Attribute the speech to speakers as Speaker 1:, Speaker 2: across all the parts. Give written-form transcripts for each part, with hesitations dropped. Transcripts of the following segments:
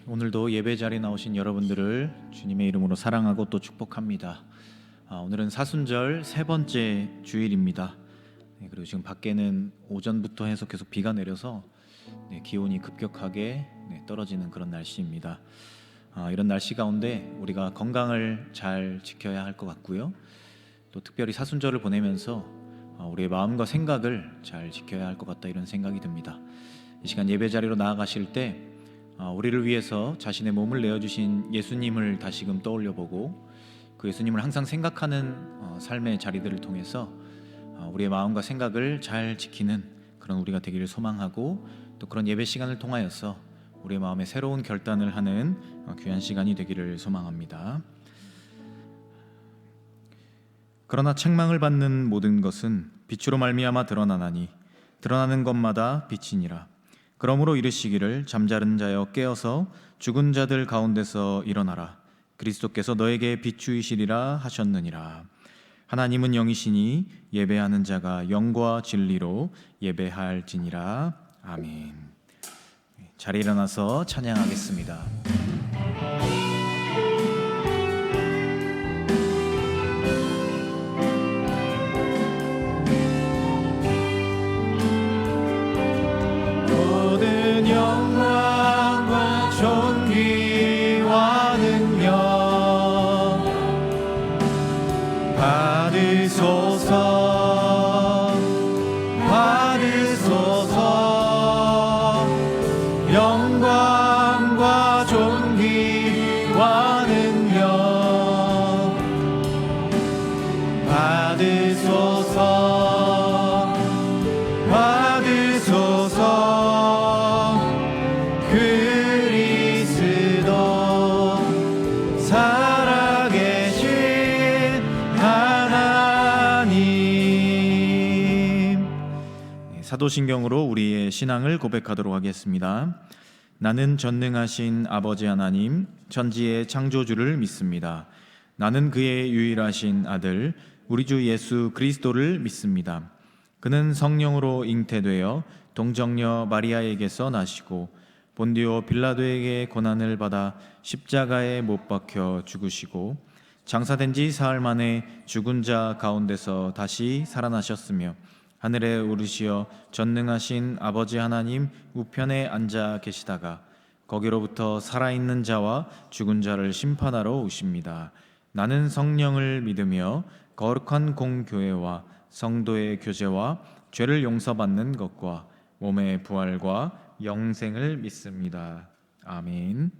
Speaker 1: 오늘도 예배 자리에 나오신 여러분들을 주님의 이름으로 사랑하고 또 축복합니다. 오늘은 사순절 세 번째 주일입니다. 그리고 지금 밖에는 오전부터 해서 계속 비가 내려서 기온이 급격하게 떨어지는 그런 날씨입니다. 이런 날씨 가운데 우리가 건강을 잘 지켜야 할 것 같고요. 또 특별히 사순절을 보내면서 우리의 마음과 생각을 잘 지켜야 할 것 같다, 이런 생각이 듭니다. 이 시간 예배 자리로 나아가실 때 우리를 위해서 자신의 몸을 내어주신 예수님을 다시금 떠올려보고 그 예수님을 항상 생각하는 삶의 자리들을 통해서 우리의 마음과 생각을 잘 지키는 그런 우리가 되기를 소망하고, 또 그런 예배 시간을 통하여서 우리의 마음에 새로운 결단을 하는 귀한 시간이 되기를 소망합니다. 그러나 책망을 받는 모든 것은 빛으로 말미암아 드러나나니 드러나는 것마다 빛이니라. 그러므로 이르시기를 잠자는 자여 깨어서 죽은 자들 가운데서 일어나라. 그리스도께서 너에게 비추이시리라 하셨느니라. 하나님은 영이시니 예배하는 자가 영과 진리로 예배할지니라. 아멘. 자리에 일어나서 찬양하겠습니다. 모든 영광과 존귀와 능력 받으소서, 받으소서. 영광과 존귀와 능력 받으소서, 받으소서. 그리스도 살아계신 하나님. 사도신경으로 우리의 신앙을 고백하도록 하겠습니다. 나는 전능하신 아버지 하나님, 천지의 창조주를 믿습니다. 나는 그의 유일하신 아들 우리 주 예수 그리스도를 믿습니다. 그는 성령으로 잉태되어 동정녀 마리아에게서 나시고 본디오 빌라도에게 고난을 받아 십자가에 못 박혀 죽으시고 장사된 지 사흘 만에 죽은 자 가운데서 다시 살아나셨으며 하늘에 오르시어 전능하신 아버지 하나님 우편에 앉아 계시다가 거기로부터 살아있는 자와 죽은 자를 심판하러 오십니다. 나는 성령을 믿으며 거룩한 공교회와 성도의 교제와 죄를 용서받는 것과 몸의 부활과 영생을 믿습니다. 아멘.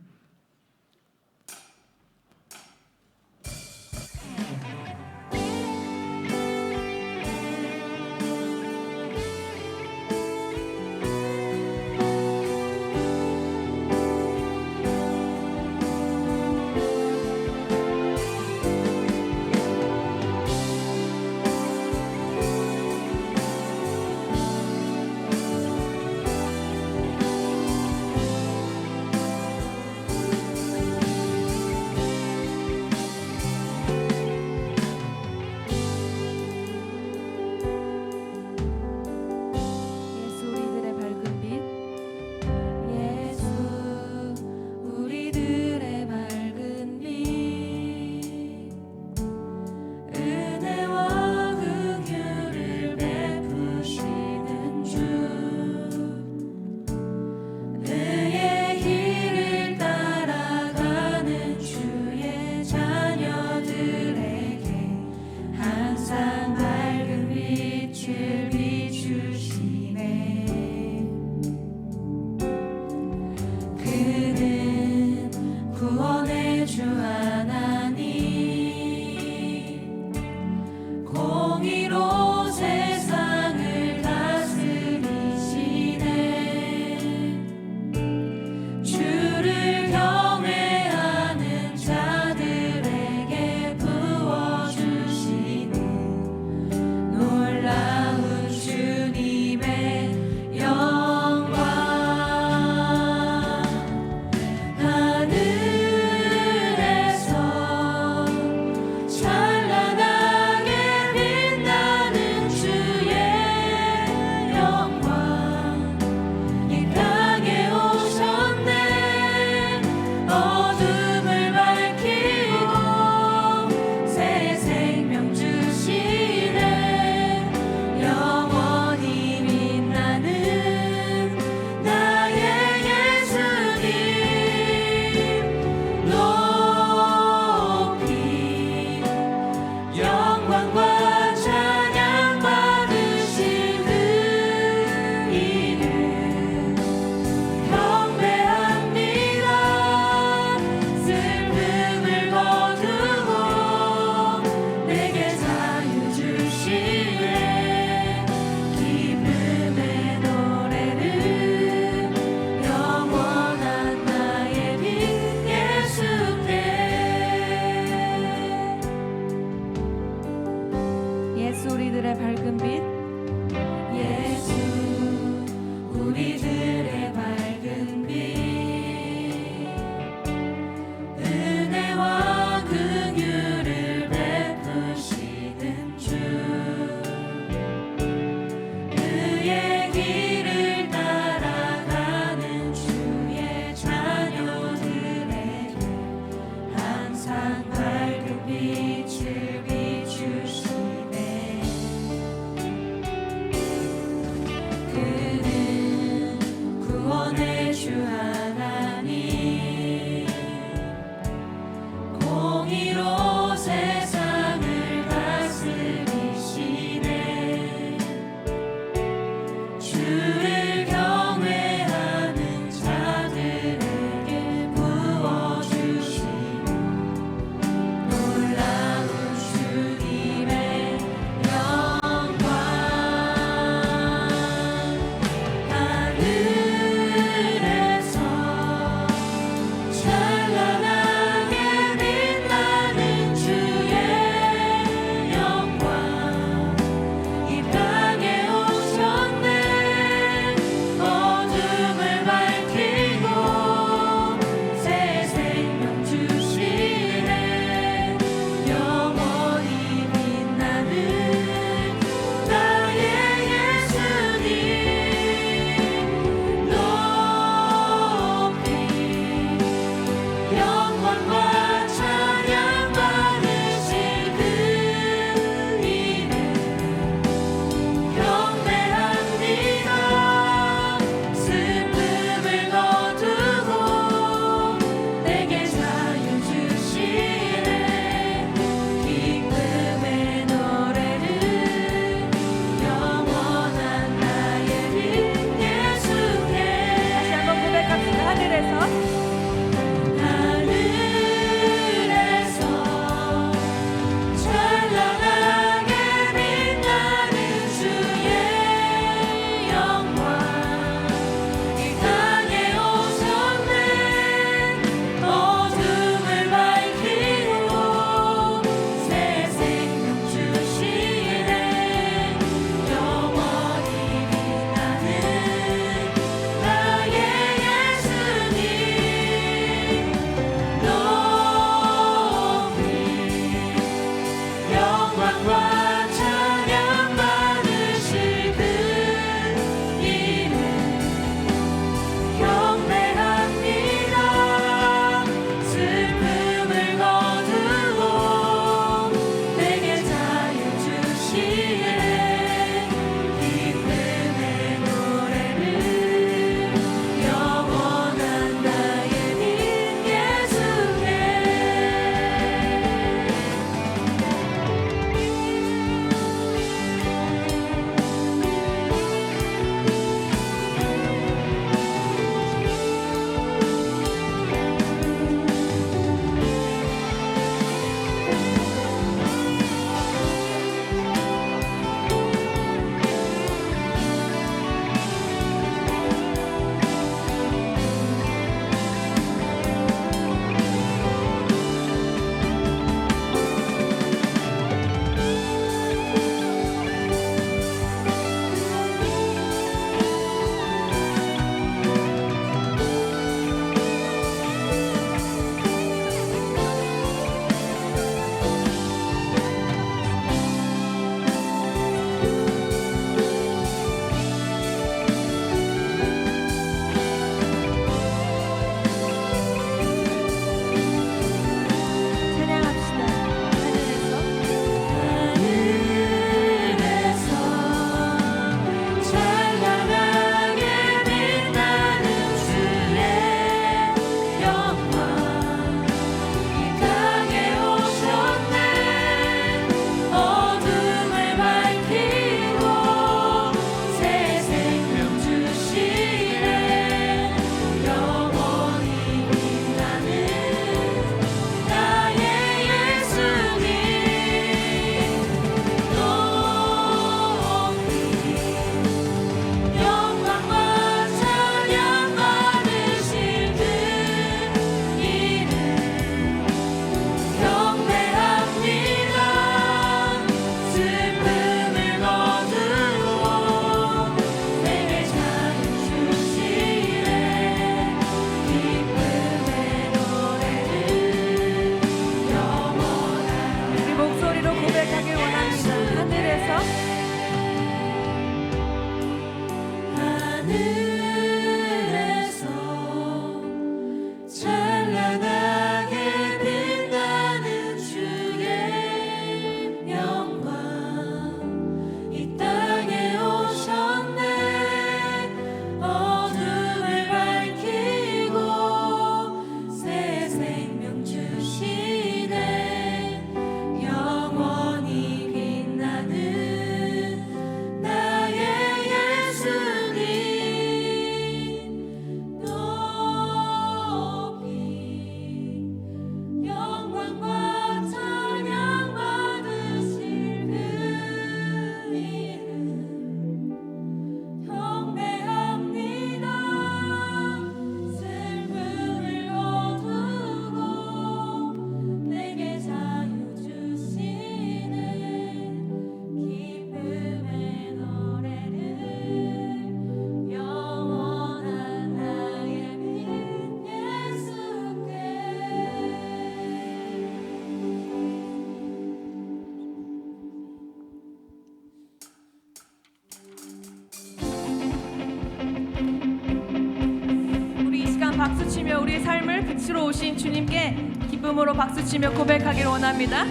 Speaker 2: 박수치며 우리의 삶을 빛으로 오신 주님께 기쁨으로 박수치며 고백하기를 원합니다.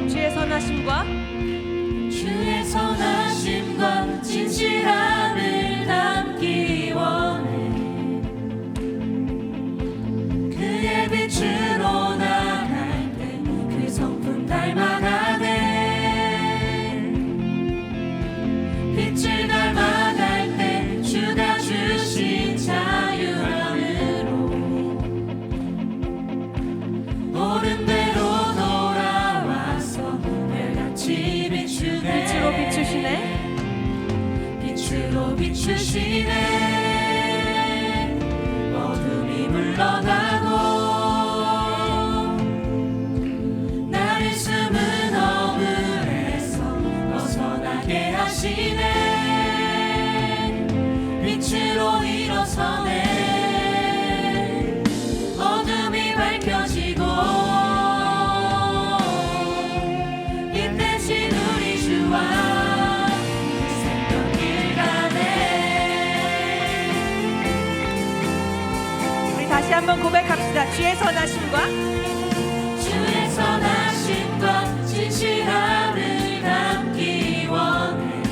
Speaker 2: 주의 선하심과 진실함을 담기 원해. 그의 빛으로 나갈 때 그 성품 닮아가네. 빛을 닮아갈 때 주가 주신 자유함으로 옳은 대로 돌아와서 별같이 비추네. 빛으로 비추시네. 빛으로 비추시네. 어둠이 물러나고 나를 숨은 어물에서 벗어나게 하시네. 빛으로 일어서네. 어둠이 밝혀지고 빛대신 우리 주와 새벽길 가네. 우리 다시 한번 고백합시다. 주의 선하심과 진실함을 담기 원해.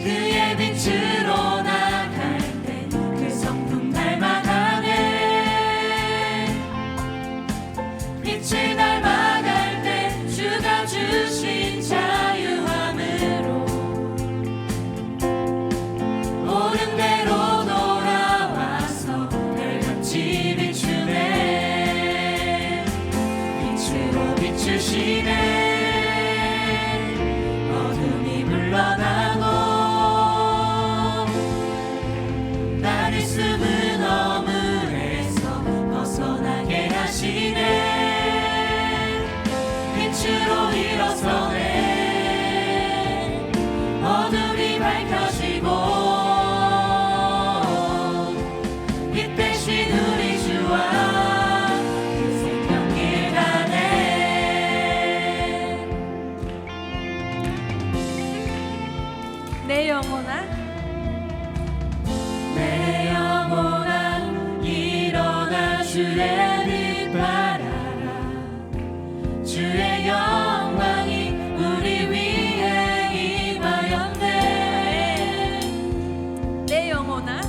Speaker 2: 그의 빛으로 나갈 때 그 성품 닮아가네. 빛을 닮아갈 때 주가 주신 자유함으로 옳은 대로 돌아와서 별같이 비추네. 빛으로 비추시네. 어둠이 물러나고 나를 숨은 어물에서 벗어나게 하시네. 빛으로 일어서네. 어둠이 밝혀지고 빛 대신 우리 주와 새벽길 가네. 내 영혼아 일어나 주의 빛 바라라. 주의 영광이 우리 위에 임하였네. 내 영혼아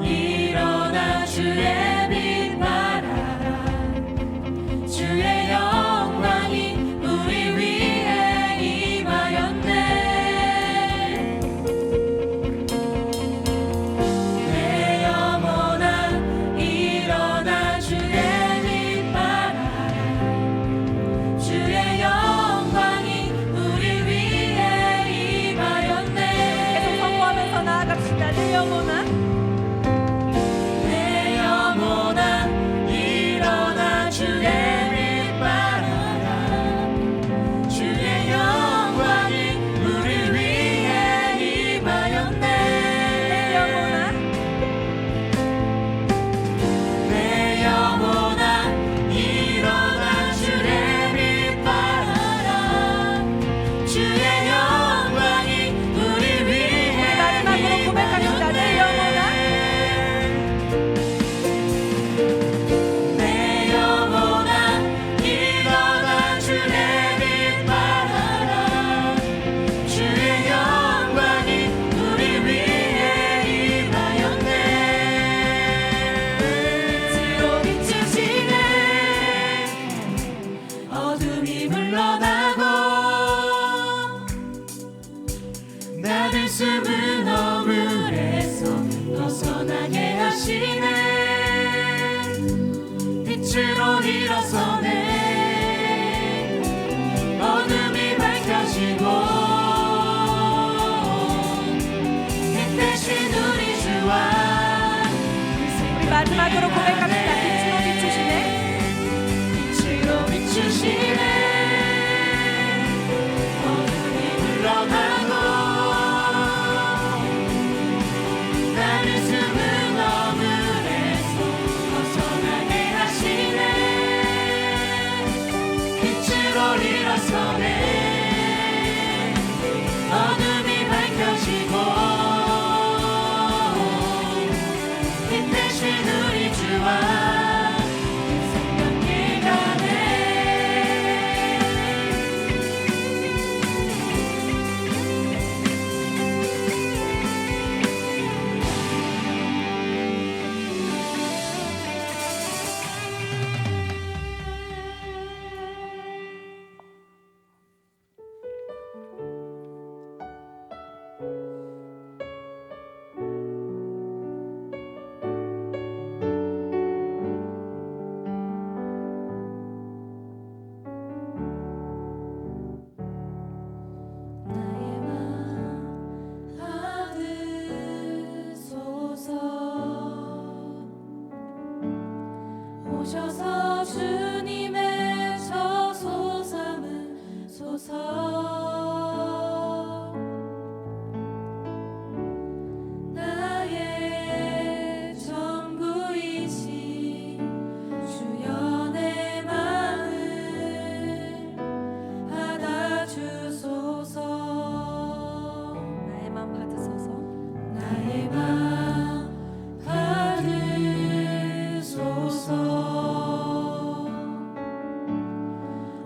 Speaker 2: 일어나 주의 빛 바라라. 주의 영광이 우리 위에 임하였네. 내 영혼아 일어나 주의 빛 바라라. 주의 영광이 우리 위에 임하였네. 계속 성공하면서 나아갑시다. 내 영혼아 일어나 주의 빛 바라라. 주의 영광이 우리 위에 임하였네. 내 영혼아 일어나 주의 빛 바라라. 주의 영광이 우리 위에 마지막으로 고백합시다. 내 영혼아 일어나 주의 빛 바라라. 주의 영광이 우리 위에 임하였네. 빛으로 비추시네. 어둠이 물러나고 나를 숨은 어물에서 벗어나게 하시네. 빛으로 일어서네. 어둠이 밝혀지고 빛 대신 우리 주와 우리 마지막으로 고백합시다. 빛으로 비추시네. 빛으로 비추시네. 어둠이 물러나고 나를 숨은 어물에서 벗어나게 하시네. 빛으로 일어서네.
Speaker 3: 어둠이 밝혀지고 힘내신 우리 주와 생명길 가네. 나의 맘 받으소서. 오셔서 주님의 저소 삼으소서. 나의 전부이신 주여 내 마음을 받아주소서.
Speaker 2: 나의 맘 받으소서.
Speaker 3: 나의 맘 받으소서.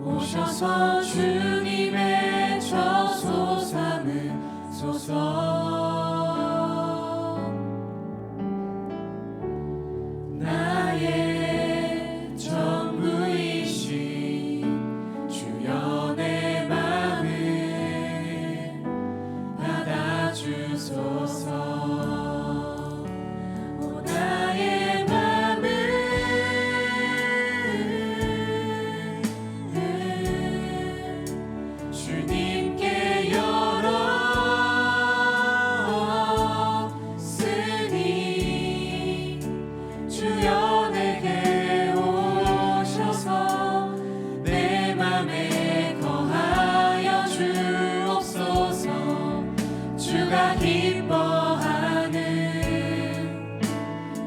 Speaker 3: 오셔서 주님의 저소 삼으소서. 나의 전부이신 주여 내 마음을 받아주소서. 오 나의 맘을 주님께 열었으니 주여 내게 오셔서 내 맘에 거하여 주옵소서. 주가 기뻐하는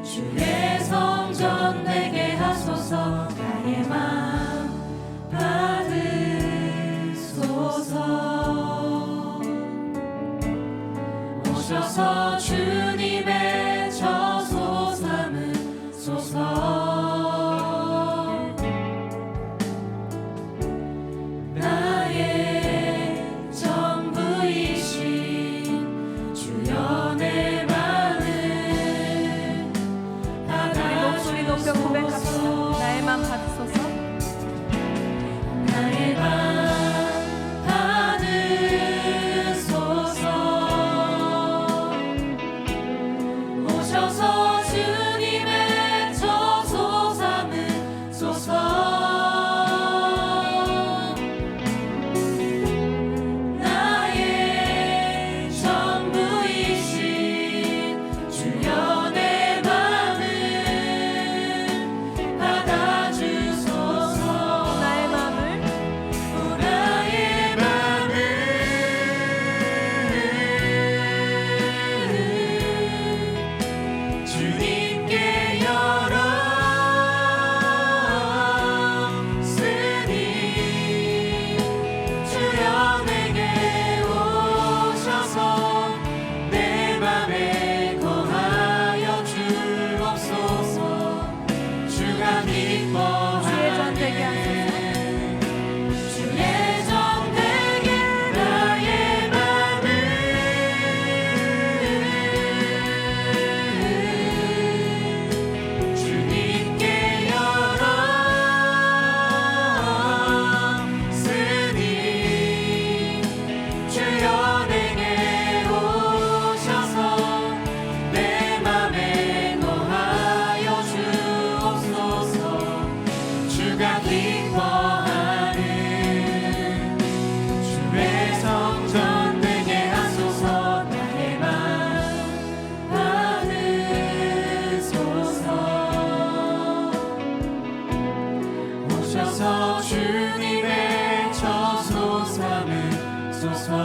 Speaker 3: 주의 성전 되게 하소서. 나의 맘 받으소서. 오셔서 주님의 저소 삼으소서. 나의 전부이신 주여 내 마음을
Speaker 2: 우리 목소리 높여 고백합시다. 나의 맘 받으소서.
Speaker 3: 나의 맘 받으소서. 오셔서 주님의 저소 삼으소서. 나의 전부이신 주여 내 마음을 받아주소서.
Speaker 2: 나의 맘을
Speaker 3: 오 나의 맘을 주님께 열었으니 주여 내게 오셔서 내 맘에 거하여 주옵소서. 주가
Speaker 2: 주의 전 되게 하소서.
Speaker 3: 기뻐하는 주의 전 되게 나의 맘을 주님께 열었으니 주여 내게 오셔서 내 맘에 거하여 주옵소서. 주가 기뻐하는 주의 성전 되게 하소서. 나의 맘 받으소서. 오셔서 주님의 저소 삼으소서.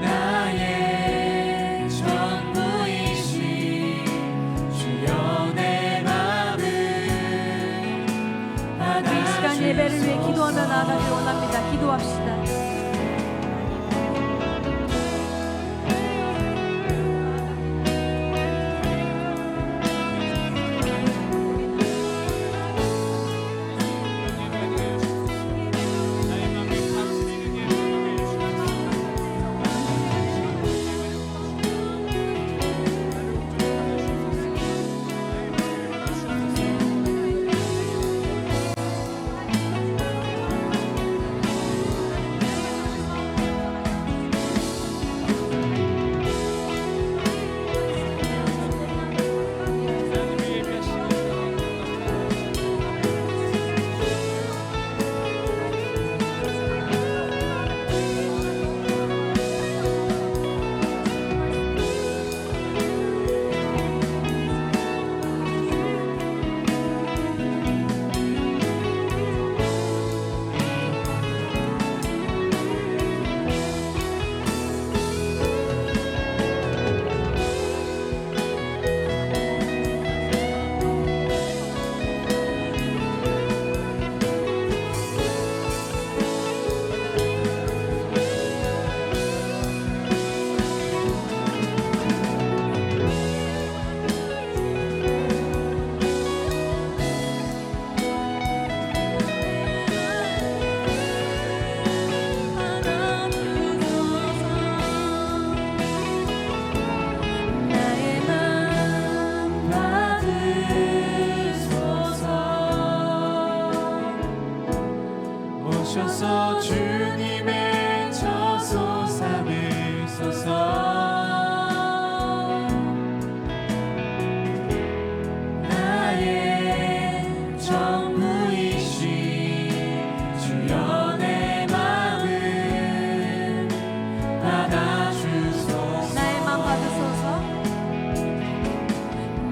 Speaker 3: 나의 전부이신 주여 내 맘을
Speaker 2: 이 시간 예배를 위해 기도하며 나아가길 원합니다. 기도합시다.
Speaker 3: 오셔서 주님의 저소 삼으소서. 나의 전부이신 주여 내 마음을 받아주소서.
Speaker 2: 나의 맘 받으소서.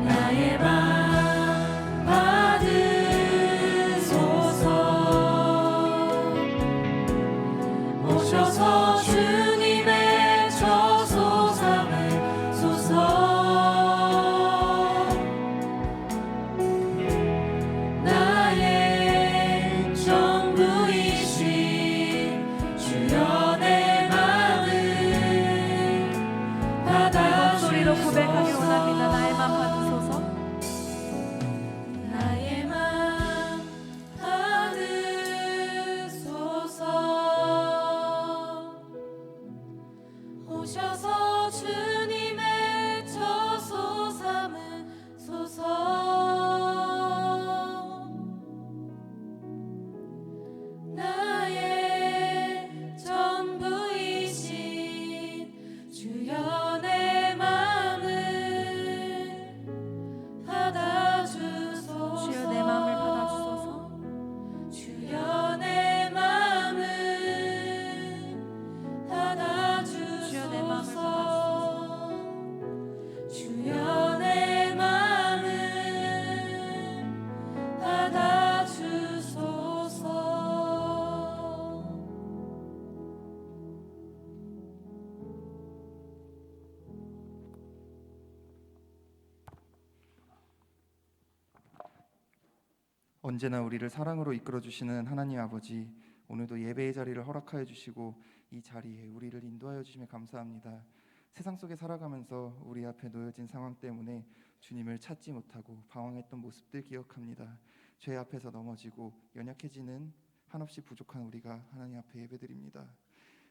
Speaker 3: 나의 맘 받으소서. 오셔서 주님의 저소 삼으소서. 나의 전부이신 주여 내 마음을 받아주소서.
Speaker 2: 소리로 고백하길 원합니다. 나의 맘 받으소서.
Speaker 3: 나의 맘 받으소서. 오셔서 주님의 저소 삼으소서. 나의 전부이신 주여 내 마음을 받아주소서.
Speaker 2: 주여 내 마음을 받아주소서.
Speaker 3: 주여 내 마음을 받아주소서.
Speaker 2: 주여 내 마음을
Speaker 3: 주여 내 마음을 받아주소서.
Speaker 4: 언제나 우리를 사랑으로 이끌어 주시는 하나님 아버지, 오늘도 예배의 자리를 허락하여 주시고 이 자리에 우리를 인도하여 주심에 감사합니다. 세상 속에 살아가면서 우리 앞에 놓여진 상황 때문에 주님을 찾지 못하고 방황했던 모습들 기억합니다. 죄 앞에서 넘어지고 연약해지는 한없이 부족한 우리가 하나님 앞에 예배드립니다.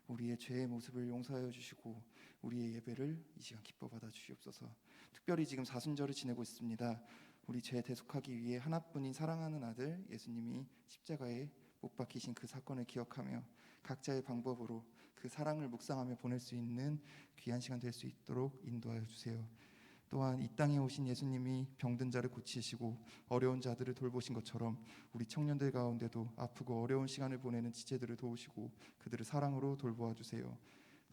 Speaker 4: 우리의 죄의 모습을 용서하여 주시고 우리의 예배를 이 시간 기뻐 받아 주시옵소서. 특별히 지금 사순절을 지내고 있습니다. 우리 죄 대속하기 위해 하나뿐인 사랑하는 아들 예수님이 십자가에 못 박히신 그 사건을 기억하며 각자의 방법으로 그 사랑을 묵상하며 보낼 수 있는 귀한 시간 될 수 있도록 인도하여 주세요. 또한 이 땅에 오신 예수님이 병든 자를 고치시고 어려운 자들을 돌보신 것처럼 우리 청년들 가운데도 아프고 어려운 시간을 보내는 지체들을 도우시고 그들을 사랑으로 돌보아 주세요.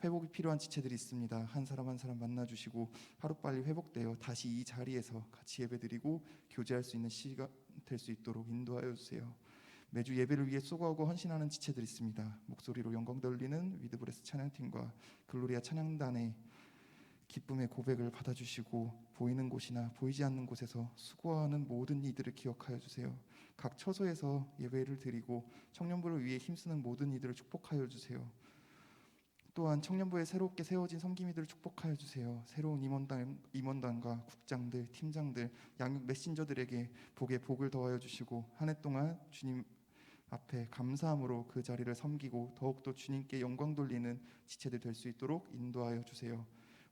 Speaker 4: 회복이 필요한 지체들이 있습니다. 한 사람 한 사람 만나주시고 하루빨리 회복되어 다시 이 자리에서 같이 예배드리고 교제할 수 있는 시간 될 수 있도록 인도하여 주세요. 매주 예배를 위해 수고하고 헌신하는 지체들이 있습니다. 목소리로 영광 돌리는 위드브레스 찬양팀과 글로리아 찬양단의 기쁨의 고백을 받아주시고 보이는 곳이나 보이지 않는 곳에서 수고하는 모든 이들을 기억하여 주세요. 각 처소에서 예배를 드리고 청년부를 위해 힘쓰는 모든 이들을 축복하여 주세요. 또한 청년부에 새롭게 세워진 섬김이들을 축복하여 주세요. 새로운 임원단과 국장들, 팀장들, 양육 메신저들에게 복에 복을 더하여 주시고 한 해 동안 주님 앞에 감사함으로 그 자리를 섬기고 더욱더 주님께 영광 돌리는 지체들 될 수 있도록 인도하여 주세요.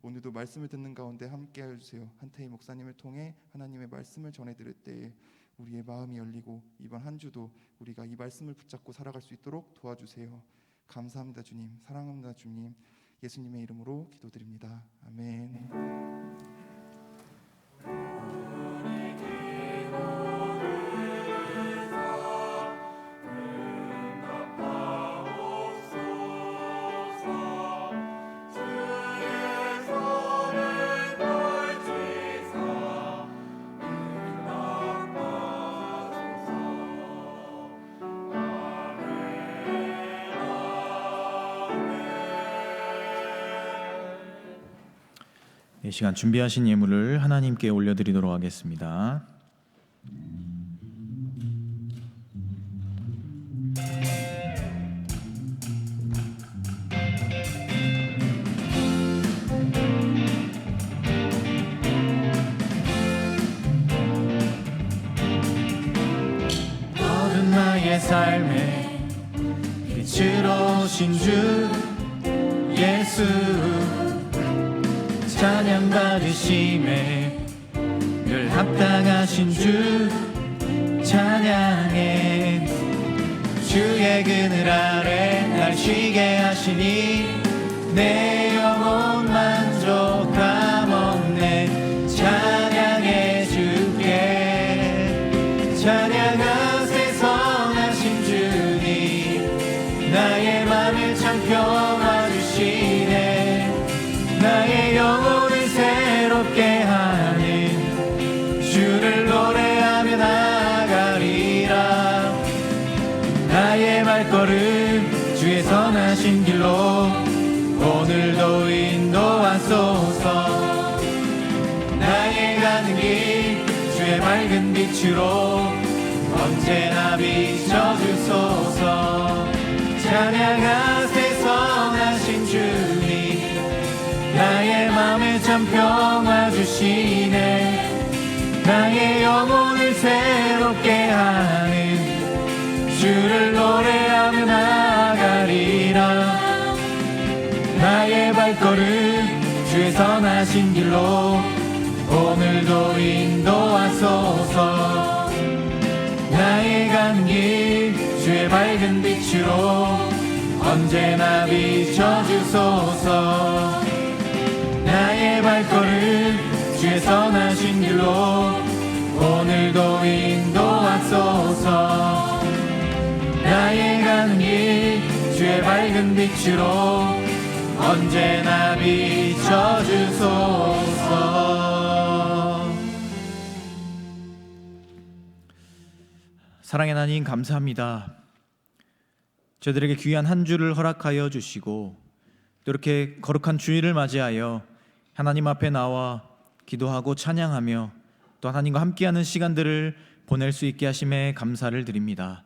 Speaker 4: 오늘도 말씀을 듣는 가운데 함께하여 주세요. 한태희 목사님을 통해 하나님의 말씀을 전해드릴 때에 우리의 마음이 열리고 이번 한 주도 우리가 이 말씀을 붙잡고 살아갈 수 있도록 도와주세요. 감사합니다 주님, 사랑합니다 주님. 예수님의 이름으로 기도드립니다. 아멘.
Speaker 1: 이 시간 준비하신 예물을 하나님께 올려드리도록 하겠습니다.
Speaker 3: 모든 나의 삶에 빛으로 오신 주 예수 찬양 받으심에 늘 합당하신 주 찬양해. 주의 그늘 아래 날 쉬게 하시니 내 영혼 만족함 없네. 찬양해 주께 찬양하세 선하신 주님. 나의 맘을 참 평화 주시네. 나의 영혼을 새롭게 하는 주를 노래하며 나가리라. 나의 발걸음 주의 선하신 길로 오늘도 인도하소서. 나의 가는 길 주의 맑은 빛으로 언제나 비춰주소서. 찬양하세 선하신 주님. 나의 맘에 참 평화 주시네. 나의 영혼을 새롭게 하는 주를 노래하며 나가리라. 나의 발걸음 주의 선하신 길로 오늘도 인도하소서. 나의 가는 길 주의 밝은 빛으로 언제나 비춰주소서. 나의 발걸음 주의 선하신 길로 오늘도 인도하소서. 나의 가는 길 주의 밝은 빛으로 언제나 비춰주소서.
Speaker 1: 사랑의 하나님 감사합니다. 저희들에게 귀한 한 주를 허락하여 주시고 또 이렇게 거룩한 주일을 맞이하여 하나님 앞에 나와 기도하고 찬양하며 또 하나님과 함께하는 시간들을 보낼 수 있게 하심에 감사를 드립니다.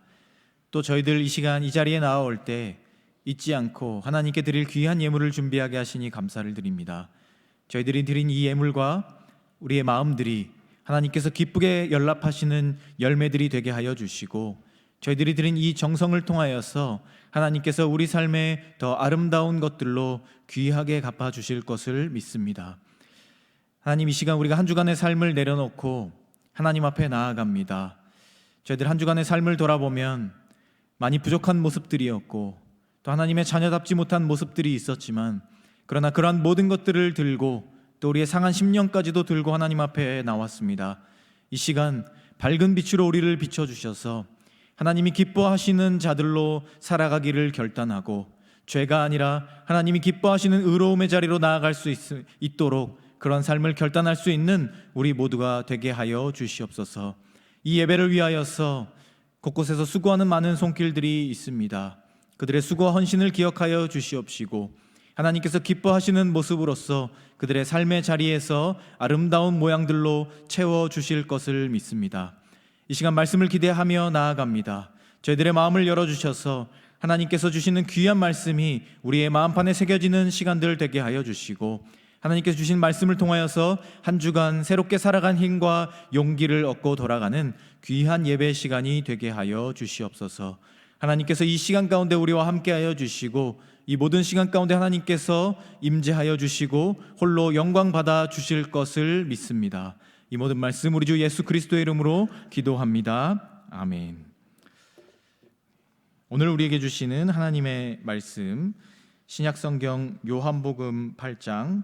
Speaker 1: 또 저희들 이 시간 이 자리에 나아올 때 잊지 않고 하나님께 드릴 귀한 예물을 준비하게 하시니 감사를 드립니다. 저희들이 드린 이 예물과 우리의 마음들이 하나님께서 기쁘게 연락하시는 열매들이 되게 하여 주시고 저희들이 드린 이 정성을 통하여서 하나님께서 우리 삶에 더 아름다운 것들로 귀하게 갚아주실 것을 믿습니다. 하나님, 이 시간 우리가 한 주간의 삶을 내려놓고 하나님 앞에 나아갑니다. 저희들 한 주간의 삶을 돌아보면 많이 부족한 모습들이었고 또 하나님의 자녀답지 못한 모습들이 있었지만 그러나 그러한 모든 것들을 들고 또 우리의 상한 심령까지도 들고 하나님 앞에 나왔습니다. 이 시간 밝은 빛으로 우리를 비춰주셔서 하나님이 기뻐하시는 자들로 살아가기를 결단하고 죄가 아니라 하나님이 기뻐하시는 의로움의 자리로 나아갈 수 있도록 그런 삶을 결단할 수 있는 우리 모두가 되게 하여 주시옵소서. 이 예배를 위하여서 곳곳에서 수고하는 많은 손길들이 있습니다. 그들의 수고와 헌신을 기억하여 주시옵시고 하나님께서 기뻐하시는 모습으로서 그들의 삶의 자리에서 아름다운 모양들로 채워주실 것을 믿습니다. 이 시간 말씀을 기대하며 나아갑니다. 저희들의 마음을 열어주셔서 하나님께서 주시는 귀한 말씀이 우리의 마음판에 새겨지는 시간들 되게 하여 주시고, 하나님께서 주신 말씀을 통하여서 한 주간 새롭게 살아간 힘과 용기를 얻고 돌아가는 귀한 예배 시간이 되게 하여 주시옵소서. 하나님께서 이 시간 가운데 우리와 함께하여 주시고, 이 모든 시간 가운데 하나님께서 임재하여 주시고 홀로 영광 받아 주실 것을 믿습니다. 이 모든 말씀 우리 주 예수 그리스도의 이름으로 기도합니다. 아멘. 오늘 우리에게 주시는 하나님의 말씀, 신약성경 요한복음 8장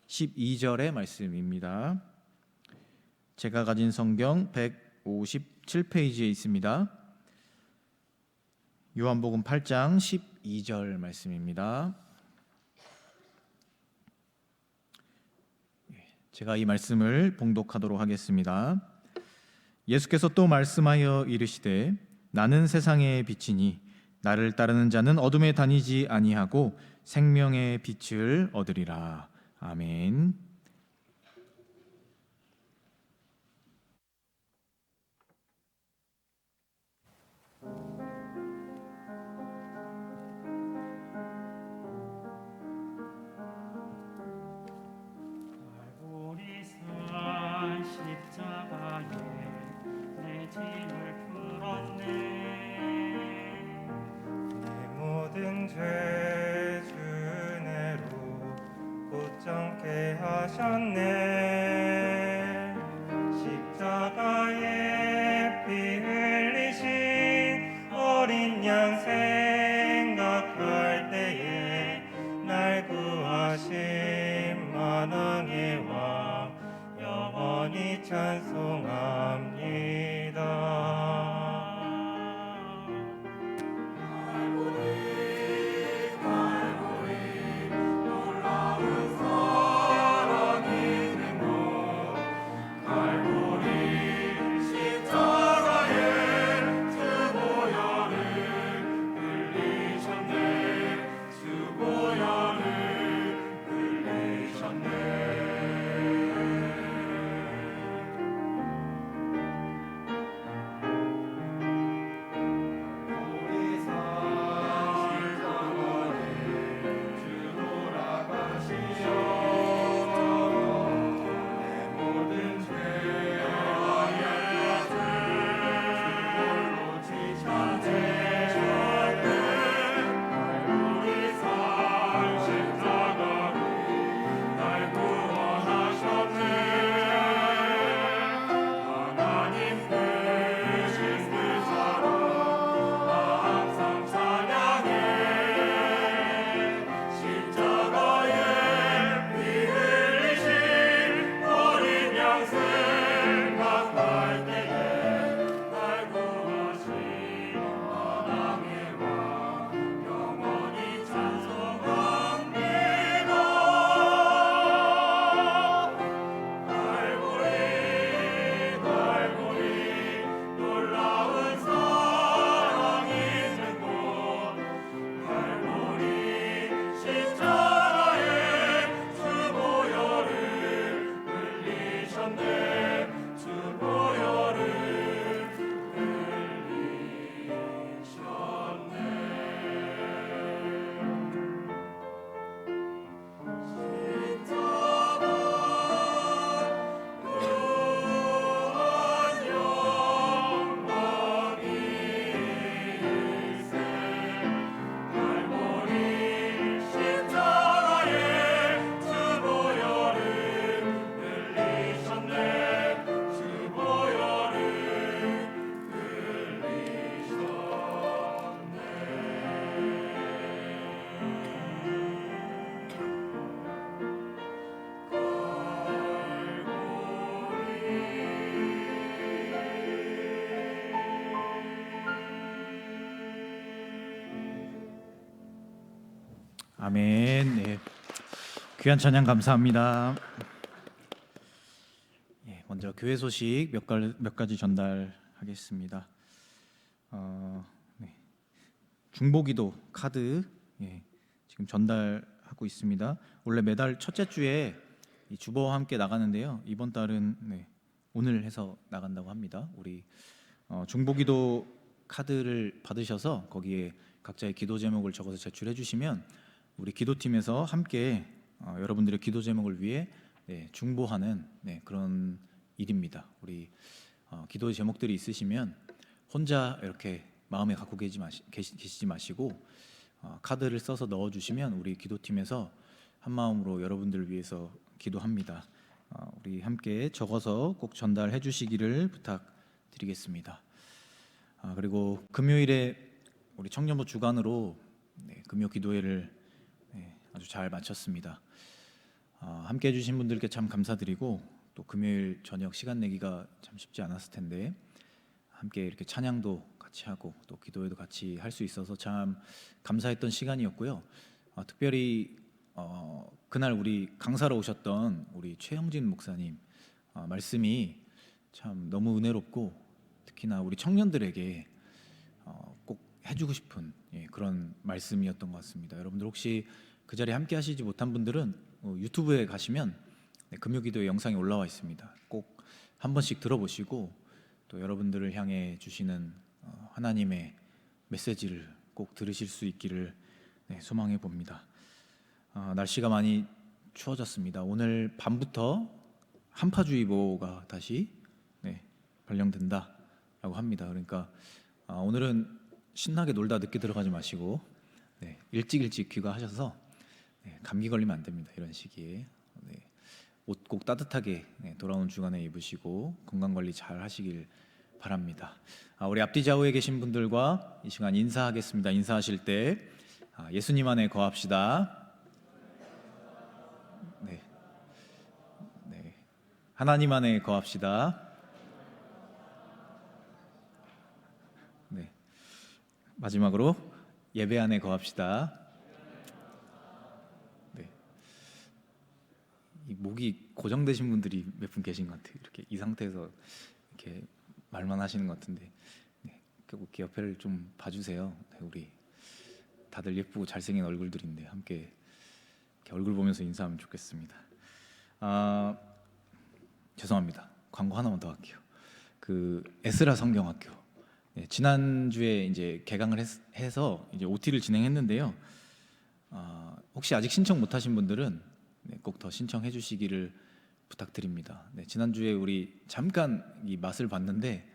Speaker 1: 12절의 말씀입니다. 제가 가진 성경 157페이지에 있습니다. 요한복음 8장 12절 말씀입니다. 제가 이 말씀을 봉독하도록 하겠습니다. 예수께서 또 말씀하여 이르시되 나는 세상의 빛이니 나를 따르는 자는 어둠에 다니지 아니하고 생명의 빛을 얻으리라. 아멘.
Speaker 3: 갈보리산 십자가에 내 짐을 풀었네.
Speaker 5: 내 모든 죄 주 은혜로 곧정케 하셨네. 십자가에 피 흘리신 어린 양 생각할 때에 날 구하신 만왕의 왕 영원히 찬송합니다.
Speaker 1: 아멘. 네. 귀한 찬양 감사합니다. 먼저 교회 소식 몇 가지 전달하겠습니다. 네. 중보기도 카드 지금 전달하고 하고 있습니다. 원래 매달 첫째 주에 이 주보와 함께 나가는데요. 이번 달은 오늘 해서 나간다고 합니다. 우리 중보기도 카드를 받으셔서 거기에 각자의 기도 제목을 적어서 제출해 주시면 우리 기도팀에서 함께 여러분들의 기도 제목을 위해 중보하는 그런 일입니다. 우리 기도의 제목들이 있으시면 혼자 이렇게 마음에 갖고 계시지 마시고 카드를 써서 넣어주시면 우리 기도팀에서 한 마음으로 여러분들을 위해서 기도합니다. 우리 함께 적어서 꼭 전달해 주시기를 부탁드리겠습니다. 그리고 금요일에 우리 청년부 주간으로 금요 기도회를 아주 잘 마쳤습니다. 함께 해주신 분들께 참 감사드리고 또 금요일 저녁 시간 내기가 참 쉽지 않았을 텐데 함께 이렇게 찬양도 같이 하고 또 기도회도 같이 할 수 있어서 참 감사했던 시간이었고요. 특별히 그날 우리 강사로 오셨던 우리 최영진 목사님 말씀이 참 너무 은혜롭고 특히나 우리 청년들에게 꼭 해주고 싶은 그런 말씀이었던 것 같습니다. 여러분들 혹시 그 자리에 함께 하시지 못한 분들은 유튜브에 가시면 금요기도의 영상이 올라와 있습니다. 꼭 한 번씩 들어보시고 또 여러분들을 향해 주시는 하나님의 메시지를 꼭 들으실 수 있기를 소망해 봅니다. 날씨가 많이 추워졌습니다. 오늘 밤부터 한파주의보가 다시 발령된다라고 합니다. 그러니까 오늘은 신나게 놀다 늦게 들어가지 마시고 일찍 귀가하셔서 감기 걸리면 안 됩니다. 이런 시기에 옷 꼭 따뜻하게 돌아오는 주간에 입으시고 건강 관리 잘 하시길 바랍니다. 우리 앞뒤 좌우에 계신 분들과 이 시간 인사하겠습니다. 인사하실 때 예수님 안에 거합시다. 하나님 안에 거합시다. 마지막으로 예배 안에 거합시다. 이 목이 고정되신 분들이 몇 분 계신 것 같아요. 이렇게 이 상태에서 이렇게 말만 하시는 것 같은데 꼭 옆에를 좀 봐주세요. 우리 다들 예쁘고 잘생긴 얼굴들인데 함께 이렇게 얼굴 보면서 인사하면 좋겠습니다. 죄송합니다. 광고 하나만 더 할게요. 그 에스라 성경학교 지난주에 이제 개강을 해서 이제 OT를 진행했는데요. 혹시 아직 신청 못하신 분들은 꼭 더 신청해 주시기를 부탁드립니다. 지난주에 우리 잠깐 이 맛을 봤는데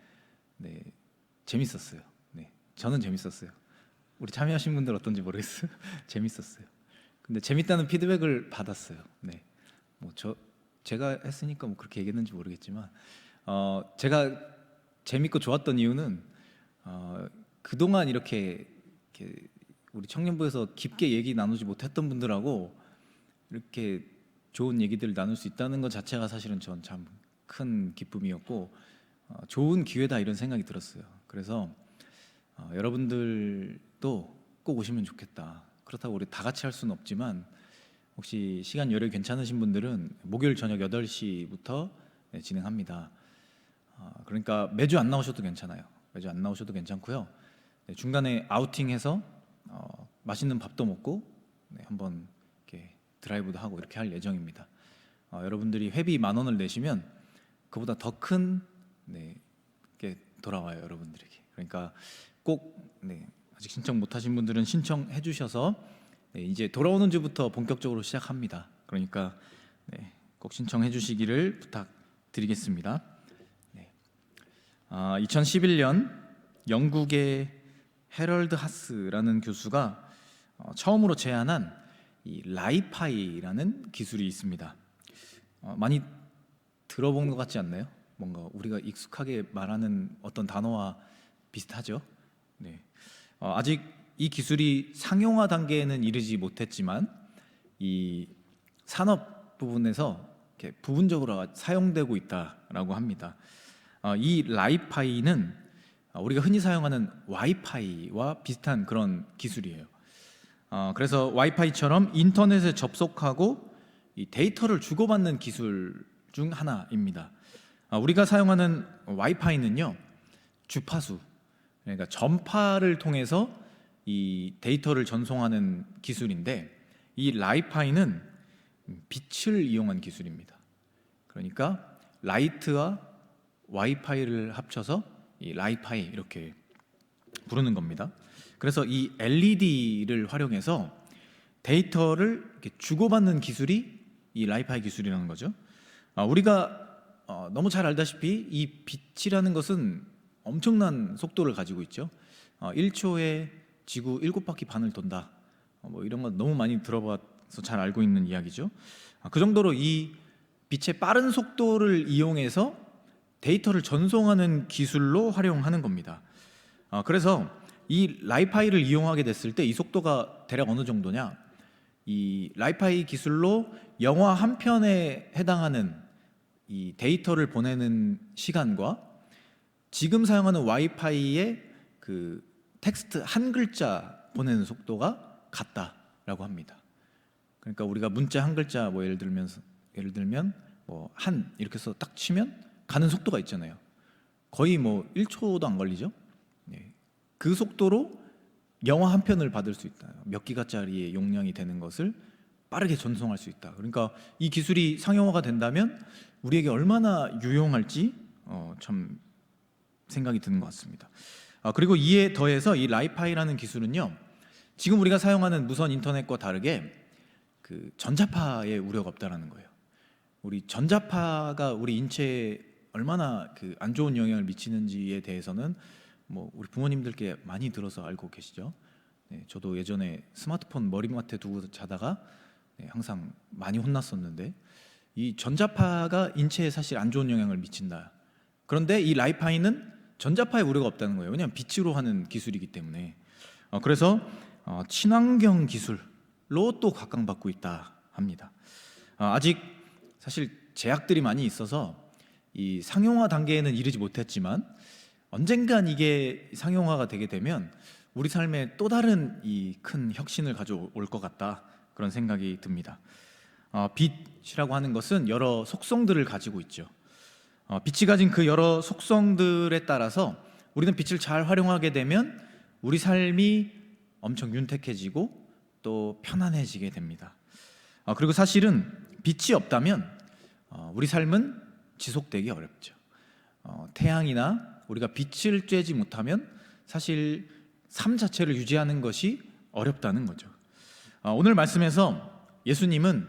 Speaker 1: 재밌었어요. 저는 재밌었어요. 우리 참여하신 분들 어떤지 모르겠어요. 재밌었어요. 근데 재밌다는 피드백을 받았어요. 제가 했으니까 뭐 그렇게 얘기했는지 모르겠지만 제가 재밌고 좋았던 이유는 그동안 이렇게 우리 청년부에서 깊게 얘기 나누지 못했던 분들하고 이렇게 좋은 얘기들을 나눌 수 있다는 것 자체가 사실은 전 참 큰 기쁨이었고 좋은 기회다 이런 생각이 들었어요. 그래서 여러분들도 꼭 오시면 좋겠다. 그렇다고 우리 다 같이 할 수는 없지만 혹시 시간 여력이 괜찮으신 분들은 목요일 저녁 8시부터 진행합니다. 그러니까 매주 안 나오셔도 괜찮아요. 매주 안 나오셔도 괜찮고요. 중간에 아우팅해서 맛있는 밥도 먹고 한번 이렇게 드라이브도 하고 이렇게 할 예정입니다. 여러분들이 회비 10,000원을 내시면 그보다 더 큰 게 돌아와요. 여러분들에게. 그러니까 꼭 아직 신청 못하신 분들은 신청해 주셔서 이제 돌아오는 주부터 본격적으로 시작합니다. 그러니까 꼭 신청해 주시기를 부탁드리겠습니다. 2011년 영국의 헤럴드 하스라는 교수가 처음으로 제안한 이 라이파이라는 기술이 있습니다. 많이 들어본 것 같지 않나요? 뭔가 우리가 익숙하게 말하는 어떤 단어와 비슷하죠. 아직 이 기술이 상용화 단계에는 이르지 못했지만 이 산업 부분에서 이렇게 부분적으로 사용되고 있다라고 합니다. 이 라이파이는 우리가 흔히 사용하는 와이파이와 비슷한 그런 기술이에요. 그래서 와이파이처럼 인터넷에 접속하고 이 데이터를 주고받는 기술 중 하나입니다. 우리가 사용하는 와이파이는요, 주파수, 그러니까 전파를 통해서 이 데이터를 전송하는 기술인데 이 라이파이는 빛을 이용한 기술입니다. 그러니까 라이트와 와이파이를 합쳐서 이 라이파이 이렇게 부르는 겁니다. 그래서 이 LED를 활용해서 데이터를 이렇게 주고받는 기술이 이 라이파이 기술이라는 거죠. 우리가 너무 잘 알다시피 이 빛이라는 것은 엄청난 속도를 가지고 있죠. 1초에 지구 7바퀴 반을 돈다. 뭐 이런 건 너무 많이 들어봐서 잘 알고 있는 이야기죠. 그 정도로 이 빛의 빠른 속도를 이용해서 데이터를 전송하는 기술로 활용하는 겁니다. 그래서 이 라이파이를 이용하게 됐을 때 이 속도가 대략 어느 정도냐? 이 라이파이 기술로 영화 한 편에 해당하는 이 데이터를 보내는 시간과 지금 사용하는 와이파이의 그 텍스트 한 글자 보내는 속도가 같다라고 합니다. 그러니까 우리가 문자 한 글자 뭐 예를 들면 뭐 한 이렇게 해서 딱 치면 가는 속도가 있잖아요. 거의 뭐 1초도 안 걸리죠. 네. 그 속도로 영화 한 편을 받을 수 있다. 몇 기가짜리의 용량이 되는 것을 빠르게 전송할 수 있다. 그러니까 이 기술이 상용화가 된다면 우리에게 얼마나 유용할지 참 생각이 드는 것 같습니다. 그리고 이에 더해서 이 라이파이라는 기술은요, 지금 우리가 사용하는 무선 인터넷과 다르게 그 전자파의 우려가 없다라는 거예요. 우리 전자파가 우리 인체에 얼마나 그 안 좋은 영향을 미치는지에 대해서는 뭐 우리 부모님들께 많이 들어서 알고 계시죠. 네, 저도 예전에 스마트폰 머리맡에 두고 자다가 항상 많이 혼났었는데 이 전자파가 인체에 사실 안 좋은 영향을 미친다. 그런데 이 라이파이는 전자파의 우려가 없다는 거예요. 왜냐하면 빛으로 하는 기술이기 때문에. 그래서 친환경 기술로 또 각광받고 있다 합니다. 아직 사실 제약들이 많이 있어서 이 상용화 단계에는 이르지 못했지만 언젠간 이게 상용화가 되게 되면 우리 삶에 또 다른 이 큰 혁신을 가져올 것 같다, 그런 생각이 듭니다. 빛이라고 하는 것은 여러 속성들을 가지고 있죠. 빛이 가진 그 여러 속성들에 따라서 우리는 빛을 잘 활용하게 되면 우리 삶이 엄청 윤택해지고 또 편안해지게 됩니다. 그리고 사실은 빛이 없다면 우리 삶은 지속되기 어렵죠. 태양이나 우리가 빛을 쬐지 못하면 사실 삶 자체를 유지하는 것이 어렵다는 거죠. 오늘 말씀에서 예수님은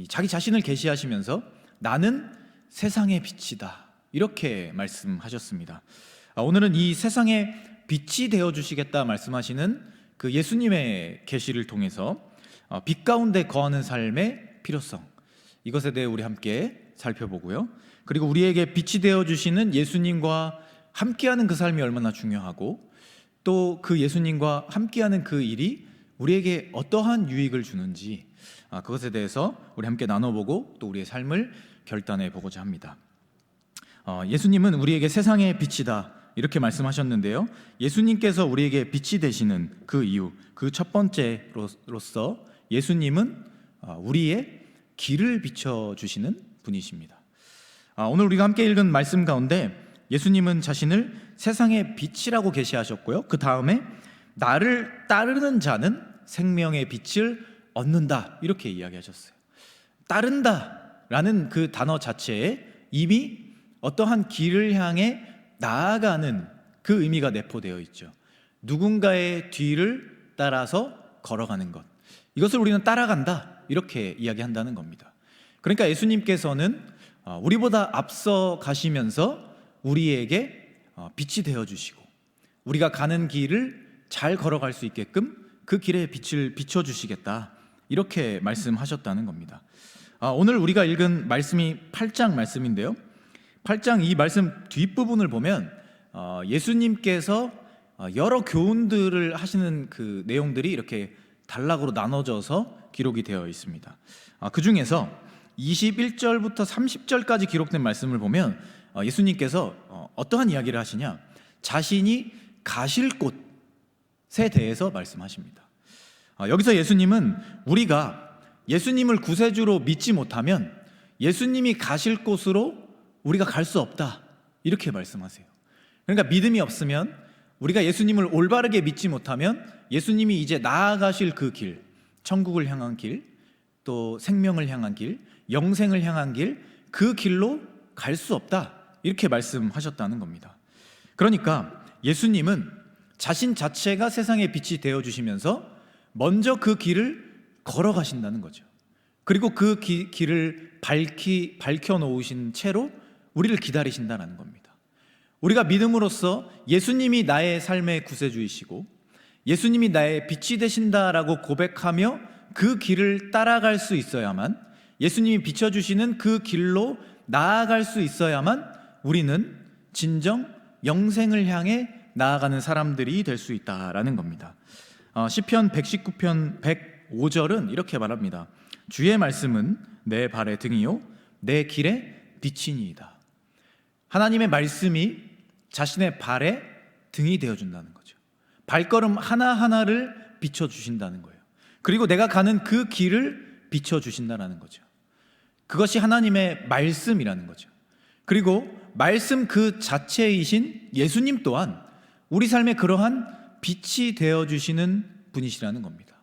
Speaker 1: 자기 자신을 계시하시면서 나는 세상의 빛이다, 이렇게 말씀하셨습니다. 오늘은 이 세상의 빛이 되어주시겠다 말씀하시는 그 예수님의 계시를 통해서 빛 가운데 거하는 삶의 필요성, 이것에 대해 우리 함께 살펴보고요. 그리고 우리에게 빛이 되어주시는 예수님과 함께하는 그 삶이 얼마나 중요하고 또 그 예수님과 함께하는 그 일이 우리에게 어떠한 유익을 주는지, 그것에 대해서 우리 함께 나눠보고 또 우리의 삶을 결단해 보고자 합니다. 예수님은 우리에게 세상의 빛이다, 이렇게 말씀하셨는데요. 예수님께서 우리에게 빛이 되시는 그 이유, 그 첫 번째로서 예수님은 우리의 길을 비춰주시는 분이십니다. 오늘 우리가 함께 읽은 말씀 가운데 예수님은 자신을 세상의 빛이라고 계시하셨고요. 그 다음에 나를 따르는 자는 생명의 빛을 얻는다, 이렇게 이야기하셨어요. 따른다라는 그 단어 자체에 이미 어떠한 길을 향해 나아가는 그 의미가 내포되어 있죠. 누군가의 뒤를 따라서 걸어가는 것, 이것을 우리는 따라간다, 이렇게 이야기한다는 겁니다. 그러니까 예수님께서는 우리보다 앞서 가시면서 우리에게 빛이 되어주시고 우리가 가는 길을 잘 걸어갈 수 있게끔 그 길에 빛을 비춰주시겠다, 이렇게 말씀하셨다는 겁니다. 오늘 우리가 읽은 말씀이 8장 말씀인데요, 8장 이 말씀 뒷부분을 보면 예수님께서 여러 교훈들을 하시는 그 내용들이 이렇게 단락으로 나눠져서 기록이 되어 있습니다. 그 중에서 21절부터 30절까지 기록된 말씀을 보면 예수님께서 어떠한 이야기를 하시냐, 자신이 가실 곳에 대해서 말씀하십니다. 여기서 예수님은 우리가 예수님을 구세주로 믿지 못하면 예수님이 가실 곳으로 우리가 갈 수 없다, 이렇게 말씀하세요. 그러니까 믿음이 없으면, 우리가 예수님을 올바르게 믿지 못하면 예수님이 이제 나아가실 그 길, 천국을 향한 길, 또 생명을 향한 길, 영생을 향한 길, 그 길로 갈 수 없다, 이렇게 말씀하셨다는 겁니다. 그러니까 예수님은 자신 자체가 세상의 빛이 되어주시면서 먼저 그 길을 걸어가신다는 거죠. 그리고 그 길을 밝혀놓으신 채로 우리를 기다리신다는 겁니다. 우리가 믿음으로써 예수님이 나의 삶의 구세주이시고 예수님이 나의 빛이 되신다라고 고백하며 그 길을 따라갈 수 있어야만, 예수님이 비춰주시는 그 길로 나아갈 수 있어야만 우리는 진정 영생을 향해 나아가는 사람들이 될 수 있다라는 겁니다. 시편 119편 105절은 이렇게 말합니다. 주의 말씀은 내 발의 등이요 내 길의 빛이니이다. 하나님의 말씀이 자신의 발의 등이 되어준다는 거죠. 발걸음 하나하나를 비춰주신다는 거예요. 그리고 내가 가는 그 길을 비춰주신다는 거죠. 그것이 하나님의 말씀이라는 거죠. 그리고 말씀 그 자체이신 예수님 또한 우리 삶에 그러한 빛이 되어주시는 분이시라는 겁니다.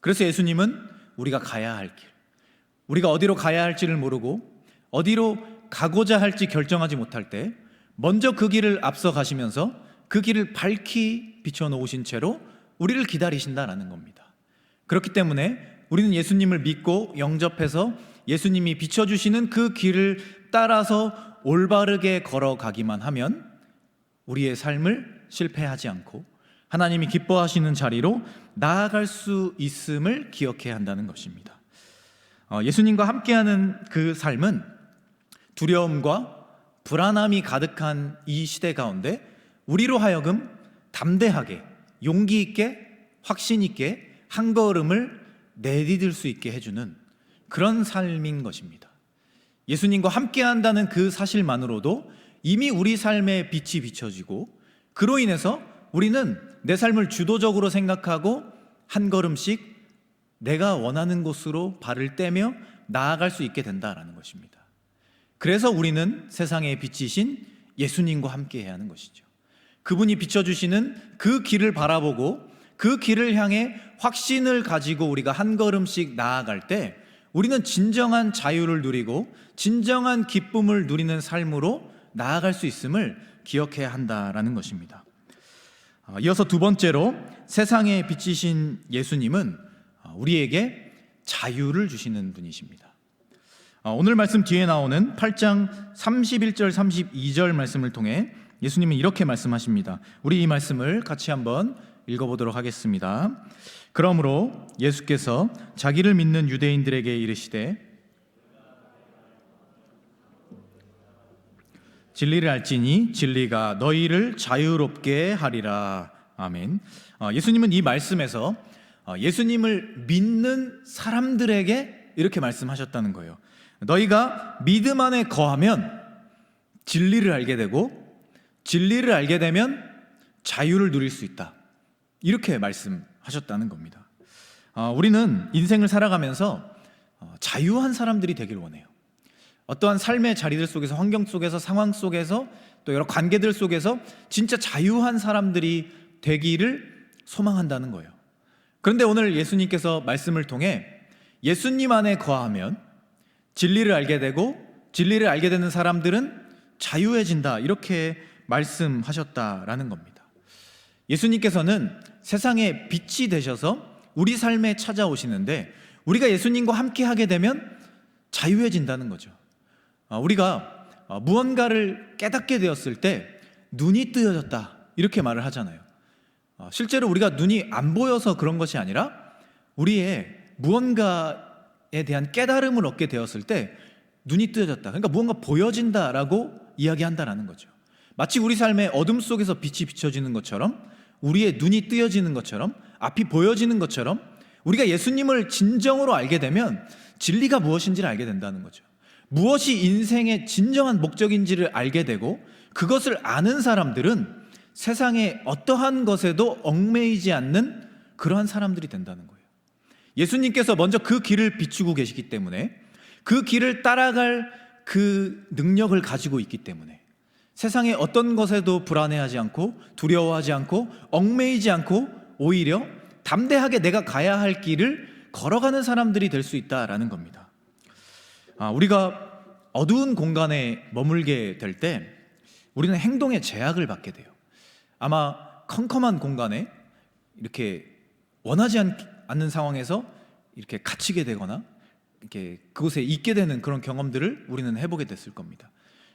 Speaker 1: 그래서 예수님은 우리가 가야 할 길, 우리가 어디로 가야 할지를 모르고 어디로 가고자 할지 결정하지 못할 때 먼저 그 길을 앞서 가시면서 그 길을 밝히 비춰놓으신 채로 우리를 기다리신다라는 겁니다. 그렇기 때문에 우리는 예수님을 믿고 영접해서 예수님이 비춰주시는 그 길을 따라서 올바르게 걸어가기만 하면 우리의 삶을 실패하지 않고 하나님이 기뻐하시는 자리로 나아갈 수 있음을 기억해야 한다는 것입니다. 예수님과 함께하는 그 삶은 두려움과 불안함이 가득한 이 시대 가운데 우리로 하여금 담대하게, 용기 있게, 확신 있게 한 걸음을 내디딜 수 있게 해주는 그런 삶인 것입니다. 예수님과 함께한다는 그 사실만으로도 이미 우리 삶에 빛이 비춰지고 그로 인해서 우리는 내 삶을 주도적으로 생각하고 한 걸음씩 내가 원하는 곳으로 발을 떼며 나아갈 수 있게 된다라는 것입니다. 그래서 우리는 세상의 빛이신 예수님과 함께해야 하는 것이죠. 그분이 비춰주시는 그 길을 바라보고 그 길을 향해 확신을 가지고 우리가 한 걸음씩 나아갈 때 우리는 진정한 자유를 누리고 진정한 기쁨을 누리는 삶으로 나아갈 수 있음을 기억해야 한다라는 것입니다. 이어서 두 번째로 세상의 빛이신 예수님은 우리에게 자유를 주시는 분이십니다. 오늘 말씀 뒤에 나오는 8장 31절 32절 말씀을 통해 예수님은 이렇게 말씀하십니다. 우리 이 말씀을 같이 한번 읽어보도록 하겠습니다. 그러므로 예수께서 자기를 믿는 유대인들에게 이르시되 진리를 알지니 진리가 너희를 자유롭게 하리라. 아멘. 예수님은 이 말씀에서 예수님을 믿는 사람들에게 이렇게 말씀하셨다는 거예요. 너희가 믿음 안에 거하면 진리를 알게 되고 진리를 알게 되면 자유를 누릴 수 있다, 이렇게 말씀하셨다는 겁니다. 우리는 인생을 살아가면서 자유한 사람들이 되길 원해요. 어떠한 삶의 자리들 속에서, 환경 속에서, 상황 속에서, 또 여러 관계들 속에서 진짜 자유한 사람들이 되기를 소망한다는 거예요. 그런데 오늘 예수님께서 말씀을 통해 예수님 안에 거하면 진리를 알게 되고 진리를 알게 되는 사람들은 자유해진다, 이렇게 말씀하셨다라는 겁니다. 예수님께서는 세상의 빛이 되셔서 우리 삶에 찾아오시는데 우리가 예수님과 함께 하게 되면 자유해진다는 거죠. 우리가 무언가를 깨닫게 되었을 때 눈이 뜨여졌다, 이렇게 말을 하잖아요. 실제로 우리가 눈이 안 보여서 그런 것이 아니라 우리의 무언가에 대한 깨달음을 얻게 되었을 때 눈이 뜨여졌다, 그러니까 무언가 보여진다라고 이야기한다라는 거죠. 마치 우리 삶의 어둠 속에서 빛이 비춰지는 것처럼, 우리의 눈이 뜨여지는 것처럼, 앞이 보여지는 것처럼 우리가 예수님을 진정으로 알게 되면 진리가 무엇인지를 알게 된다는 거죠. 무엇이 인생의 진정한 목적인지를 알게 되고 그것을 아는 사람들은 세상의 어떠한 것에도 얽매이지 않는 그러한 사람들이 된다는 거예요. 예수님께서 먼저 그 길을 비추고 계시기 때문에, 그 길을 따라갈 그 능력을 가지고 있기 때문에 세상의 어떤 것에도 불안해하지 않고 두려워하지 않고 얽매이지 않고 오히려 담대하게 내가 가야 할 길을 걸어가는 사람들이 될 수 있다라는 겁니다. 우리가 어두운 공간에 머물게 될 때 우리는 행동에 제약을 받게 돼요. 아마 컴컴한 공간에 이렇게 원하지 않는 상황에서 이렇게 갇히게 되거나 이렇게 그곳에 있게 되는 그런 경험들을 우리는 해보게 됐을 겁니다.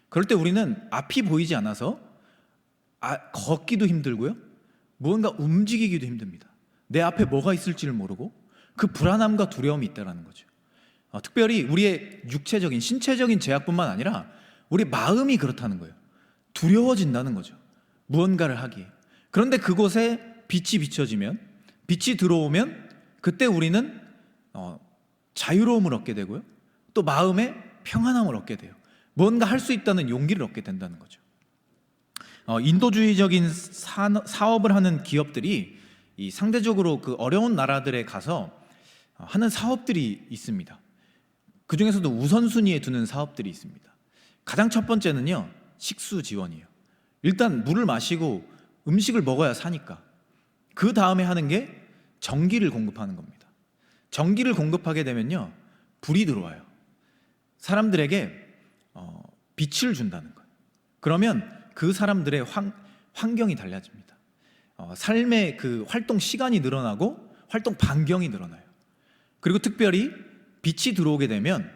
Speaker 1: 그럴 때 우리는 앞이 보이지 않아서 걷기도 힘들고요, 무언가 움직이기도 힘듭니다. 내 앞에 뭐가 있을지를 모르고 그 불안함과 두려움이 있다는 거죠. 특별히 우리의 육체적인 신체적인 제약뿐만 아니라 우리 마음이 그렇다는 거예요. 두려워진다는 거죠, 무언가를 하기에. 그런데 그곳에 빛이 비춰지면, 빛이 들어오면 그때 우리는 자유로움을 얻게 되고요, 또 마음에 평안함을 얻게 돼요. 무언가 할 수 있다는 용기를 얻게 된다는 거죠. 인도주의적인 사업을 하는 기업들이 이 상대적으로 그 어려운 나라들에 가서 하는 사업들이 있습니다. 그 중에서도 우선순위에 두는 사업들이 있습니다. 가장 첫 번째는요, 식수 지원이에요. 일단 물을 마시고 음식을 먹어야 사니까. 그 다음에 하는 게 전기를 공급하는 겁니다. 전기를 공급하게 되면요, 불이 들어와요. 사람들에게 빛을 준다는 거예요. 그러면 그 사람들의 환경이 달라집니다. 삶의 그 활동 시간이 늘어나고 활동 반경이 늘어나요. 그리고 특별히 빛이 들어오게 되면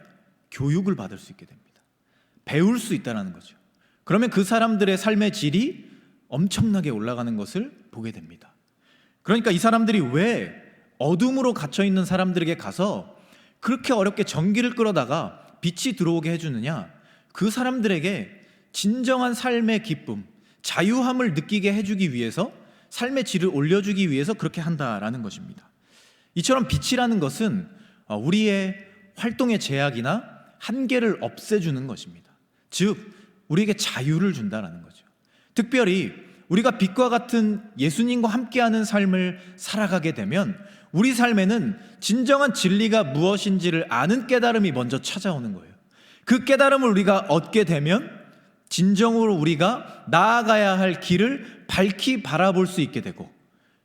Speaker 1: 교육을 받을 수 있게 됩니다. 배울 수 있다는 거죠. 그러면 그 사람들의 삶의 질이 엄청나게 올라가는 것을 보게 됩니다. 그러니까 이 사람들이 왜 어둠으로 갇혀 있는 사람들에게 가서 그렇게 어렵게 전기를 끌어다가 빛이 들어오게 해주느냐? 그 사람들에게 진정한 삶의 기쁨, 자유함을 느끼게 해주기 위해서, 삶의 질을 올려주기 위해서 그렇게 한다라는 것입니다. 이처럼 빛이라는 것은 우리의 활동의 제약이나 한계를 없애주는 것입니다. 즉 우리에게 자유를 준다라는 거죠. 특별히 우리가 빛과 같은 예수님과 함께하는 삶을 살아가게 되면 우리 삶에는 진정한 진리가 무엇인지를 아는 깨달음이 먼저 찾아오는 거예요. 그 깨달음을 우리가 얻게 되면 진정으로 우리가 나아가야 할 길을 밝히 바라볼 수 있게 되고,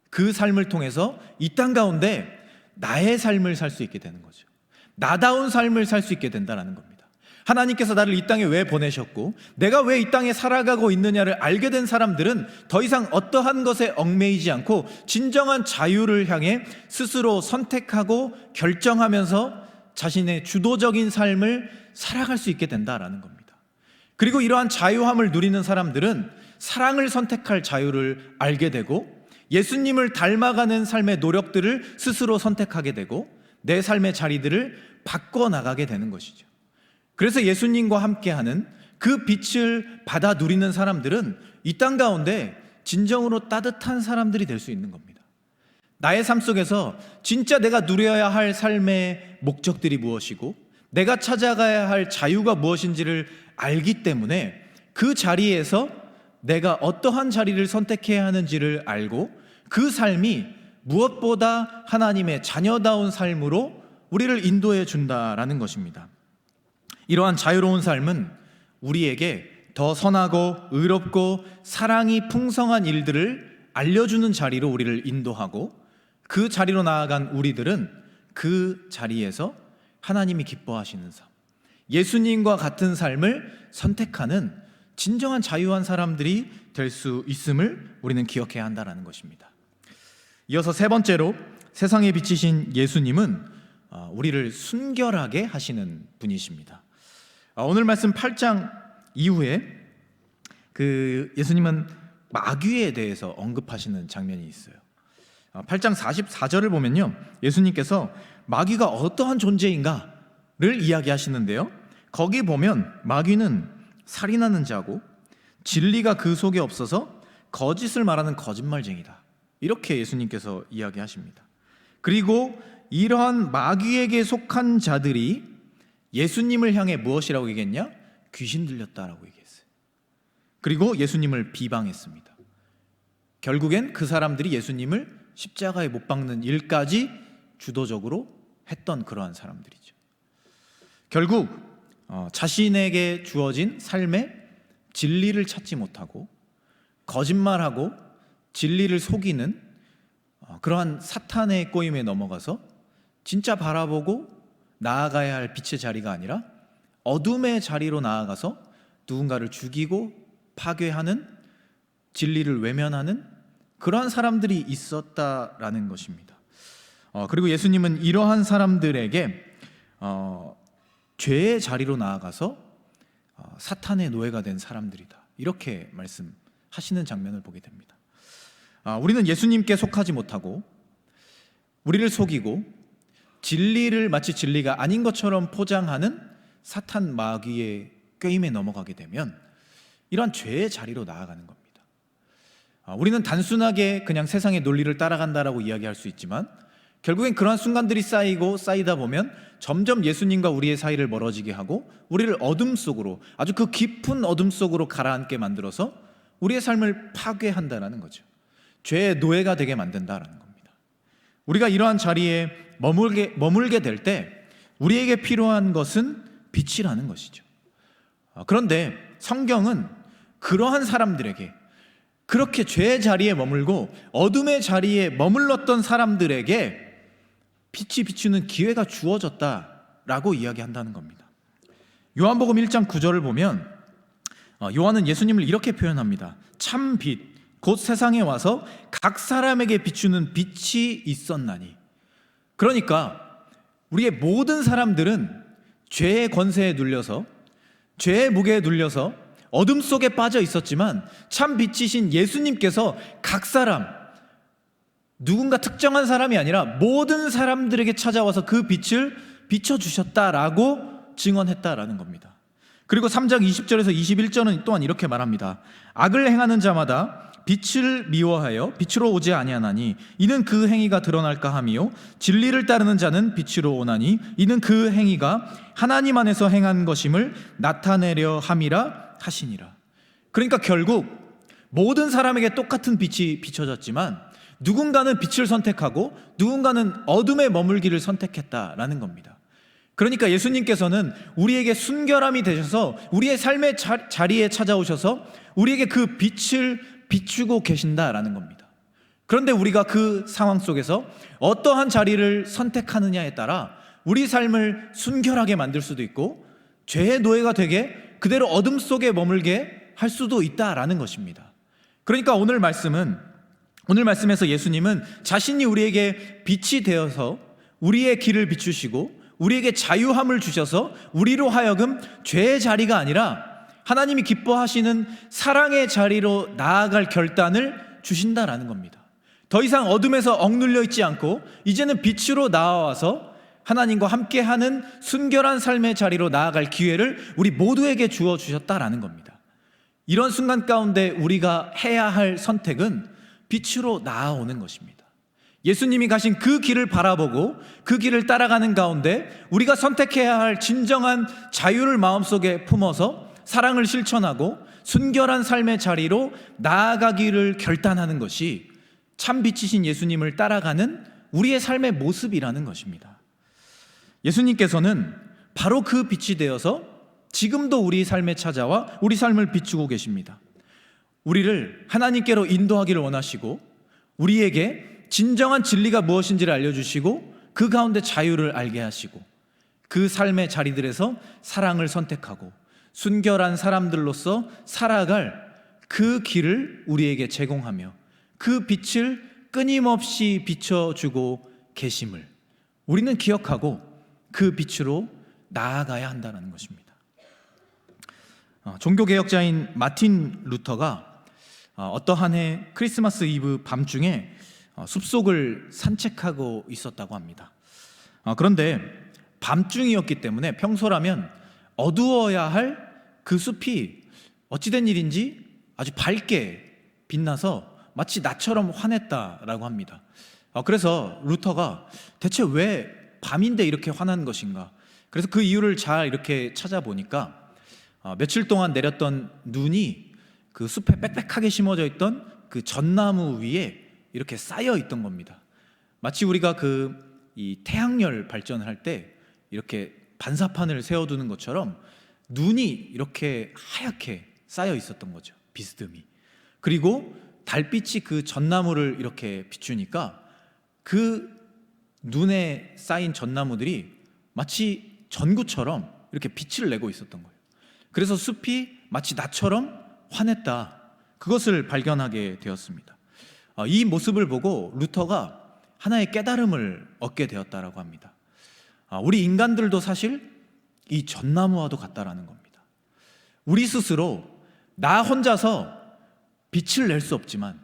Speaker 1: 그 삶을 통해서 이 땅 가운데 나의 삶을 살 수 있게 되는 거죠. 나다운 삶을 살 수 있게 된다는 겁니다. 하나님께서 나를 이 땅에 왜 보내셨고 내가 왜 이 땅에 살아가고 있느냐를 알게 된 사람들은 더 이상 어떠한 것에 얽매이지 않고 진정한 자유를 향해 스스로 선택하고 결정하면서 자신의 주도적인 삶을 살아갈 수 있게 된다라는 겁니다. 그리고 이러한 자유함을 누리는 사람들은 사랑을 선택할 자유를 알게 되고, 예수님을 닮아가는 삶의 노력들을 스스로 선택하게 되고, 내 삶의 자리들을 바꿔나가게 되는 것이죠. 그래서 예수님과 함께하는 그 빛을 받아 누리는 사람들은 이 땅 가운데 진정으로 따뜻한 사람들이 될 수 있는 겁니다. 나의 삶 속에서 진짜 내가 누려야 할 삶의 목적들이 무엇이고 내가 찾아가야 할 자유가 무엇인지를 알기 때문에 그 자리에서 내가 어떠한 자리를 선택해야 하는지를 알고 그 삶이 무엇보다 하나님의 자녀다운 삶으로 우리를 인도해 준다라는 것입니다. 이러한 자유로운 삶은 우리에게 더 선하고 의롭고 사랑이 풍성한 일들을 알려주는 자리로 우리를 인도하고, 그 자리로 나아간 우리들은 그 자리에서 하나님이 기뻐하시는 삶, 예수님과 같은 삶을 선택하는 진정한 자유한 사람들이 될 수 있음을 우리는 기억해야 한다는 것입니다. 이어서 세 번째로, 세상에 비치신 예수님은 우리를 순결하게 하시는 분이십니다. 오늘 말씀 8장 이후에 그 예수님은 마귀에 대해서 언급하시는 장면이 있어요. 8장 44절을 보면요, 예수님께서 마귀가 어떠한 존재인가를 이야기하시는데요, 거기 보면 마귀는 살인하는 자고 진리가 그 속에 없어서 거짓을 말하는 거짓말쟁이다, 이렇게 예수님께서 이야기하십니다. 그리고 이러한 마귀에게 속한 자들이 예수님을 향해 무엇이라고 얘기했냐? 귀신 들렸다라고 얘기했어요. 그리고 예수님을 비방했습니다. 결국엔 그 사람들이 예수님을 십자가에 못 박는 일까지 주도적으로 했던 그러한 사람들이죠. 결국 자신에게 주어진 삶에 진리를 찾지 못하고 거짓말하고 진리를 속이는 그러한 사탄의 꼬임에 넘어가서 진짜 바라보고 나아가야 할 빛의 자리가 아니라 어둠의 자리로 나아가서 누군가를 죽이고 파괴하는, 진리를 외면하는 그러한 사람들이 있었다라는 것입니다. 그리고 예수님은 이러한 사람들에게 죄의 자리로 나아가서 사탄의 노예가 된 사람들이다, 이렇게 말씀하시는 장면을 보게 됩니다. 우리는 예수님께 속하지 못하고 우리를 속이고 진리를 마치 진리가 아닌 것처럼 포장하는 사탄 마귀의 꾀임에 넘어가게 되면 이러한 죄의 자리로 나아가는 겁니다. 우리는 단순하게 그냥 세상의 논리를 따라간다라고 이야기할 수 있지만 결국엔 그러한 순간들이 쌓이고 쌓이다 보면 점점 예수님과 우리의 사이를 멀어지게 하고 우리를 어둠 속으로, 아주 그 깊은 어둠 속으로 가라앉게 만들어서 우리의 삶을 파괴한다는 거죠. 죄의 노예가 되게 만든다라는 겁니다. 우리가 이러한 자리에 머물게 될 때 우리에게 필요한 것은 빛이라는 것이죠. 그런데 성경은 그러한 사람들에게, 그렇게 죄의 자리에 머물고 어둠의 자리에 머물렀던 사람들에게 빛이 비추는 기회가 주어졌다라고 이야기한다는 겁니다. 요한복음 1장 9절을 보면 요한은 예수님을 이렇게 표현합니다. 참 빛, 곧 세상에 와서 각 사람에게 비추는 빛이 있었나니. 그러니까 우리의 모든 사람들은 죄의 권세에 눌려서, 죄의 무게에 눌려서 어둠 속에 빠져 있었지만 참 빛이신 예수님께서 각 사람, 누군가 특정한 사람이 아니라 모든 사람들에게 찾아와서 그 빛을 비춰주셨다라고 증언했다라는 겁니다. 그리고 3장 20절에서 21절은 또한 이렇게 말합니다. 악을 행하는 자마다 빛을 미워하여 빛으로 오지 아니하나니 이는 그 행위가 드러날까 함이요 진리를 따르는 자는 빛으로 오나니 이는 그 행위가 하나님 안에서 행한 것임을 나타내려 함이라 하시니라. 그러니까 결국 모든 사람에게 똑같은 빛이 비춰졌지만 누군가는 빛을 선택하고 누군가는 어둠에 머물기를 선택했다라는 겁니다. 그러니까 예수님께서는 우리에게 순결함이 되셔서 우리의 삶의 자리에 찾아오셔서 우리에게 그 빛을 비추고 계신다라는 겁니다. 그런데 우리가 그 상황 속에서 어떠한 자리를 선택하느냐에 따라 우리 삶을 순결하게 만들 수도 있고 죄의 노예가 되게 그대로 어둠 속에 머물게 할 수도 있다라는 것입니다. 그러니까 오늘 말씀에서 예수님은 자신이 우리에게 빛이 되어서 우리의 길을 비추시고 우리에게 자유함을 주셔서 우리로 하여금 죄의 자리가 아니라 하나님이 기뻐하시는 사랑의 자리로 나아갈 결단을 주신다라는 겁니다. 더 이상 어둠에서 억눌려 있지 않고 이제는 빛으로 나와서 하나님과 함께하는 순결한 삶의 자리로 나아갈 기회를 우리 모두에게 주어 주셨다라는 겁니다. 이런 순간 가운데 우리가 해야 할 선택은 빛으로 나아오는 것입니다. 예수님이 가신 그 길을 바라보고 그 길을 따라가는 가운데 우리가 선택해야 할 진정한 자유를 마음속에 품어서 사랑을 실천하고 순결한 삶의 자리로 나아가기를 결단하는 것이 참 빛이신 예수님을 따라가는 우리의 삶의 모습이라는 것입니다. 예수님께서는 바로 그 빛이 되어서 지금도 우리 삶에 찾아와 우리 삶을 비추고 계십니다. 우리를 하나님께로 인도하기를 원하시고 우리에게 진정한 진리가 무엇인지를 알려주시고 그 가운데 자유를 알게 하시고 그 삶의 자리들에서 사랑을 선택하고 순결한 사람들로서 살아갈 그 길을 우리에게 제공하며 그 빛을 끊임없이 비춰주고 계심을 우리는 기억하고 그 빛으로 나아가야 한다는 것입니다. 종교개혁자인 마틴 루터가 어떠한 해 크리스마스 이브 밤중에 숲속을 산책하고 있었다고 합니다. 그런데 밤중이었기 때문에 평소라면 어두워야 할 그 숲이 어찌된 일인지 아주 밝게 빛나서 마치 낮처럼 환했다라고 합니다. 그래서 루터가 대체 왜 밤인데 이렇게 환한 것인가? 그래서 그 이유를 잘 이렇게 찾아보니까 며칠 동안 내렸던 눈이 그 숲에 빽빽하게 심어져 있던 그 전나무 위에 이렇게 쌓여 있던 겁니다. 마치 우리가 이 태양열 발전을 할 때 이렇게 반사판을 세워두는 것처럼 눈이 이렇게 하얗게 쌓여 있었던 거죠. 비스듬히. 그리고 달빛이 그 전나무를 이렇게 비추니까 그 눈에 쌓인 전나무들이 마치 전구처럼 이렇게 빛을 내고 있었던 거예요. 그래서 숲이 마치 나처럼 환했다, 그것을 발견하게 되었습니다. 이 모습을 보고 루터가 하나의 깨달음을 얻게 되었다라고 합니다. 우리 인간들도 사실 이 전나무와도 같다라는 겁니다. 우리 스스로 나 혼자서 빛을 낼 수 없지만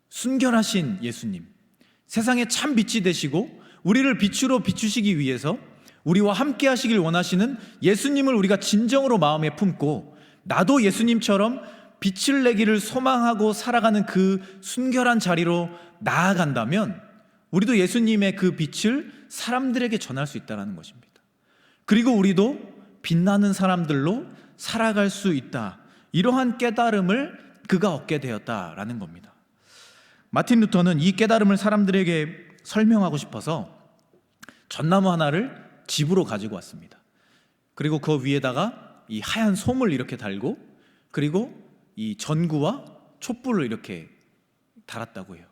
Speaker 1: 순결하신 예수님, 세상에 참 빛이 되시고 우리를 빛으로 비추시기 위해서 우리와 함께 하시길 원하시는 예수님을 우리가 진정으로 마음에 품고 나도 예수님처럼 빛을 내기를 소망하고 살아가는 그 순결한 자리로 나아간다면 우리도 예수님의 그 빛을 사람들에게 전할 수 있다는 것입니다. 그리고 우리도 빛나는 사람들로 살아갈 수 있다, 이러한 깨달음을 그가 얻게 되었다라는 겁니다. 마틴 루터는 이 깨달음을 사람들에게 설명하고 싶어서 전나무 하나를 집으로 가지고 왔습니다. 그리고 그 위에다가 이 하얀 솜을 이렇게 달고, 그리고 이 전구와 촛불을 이렇게 달았다고 해요.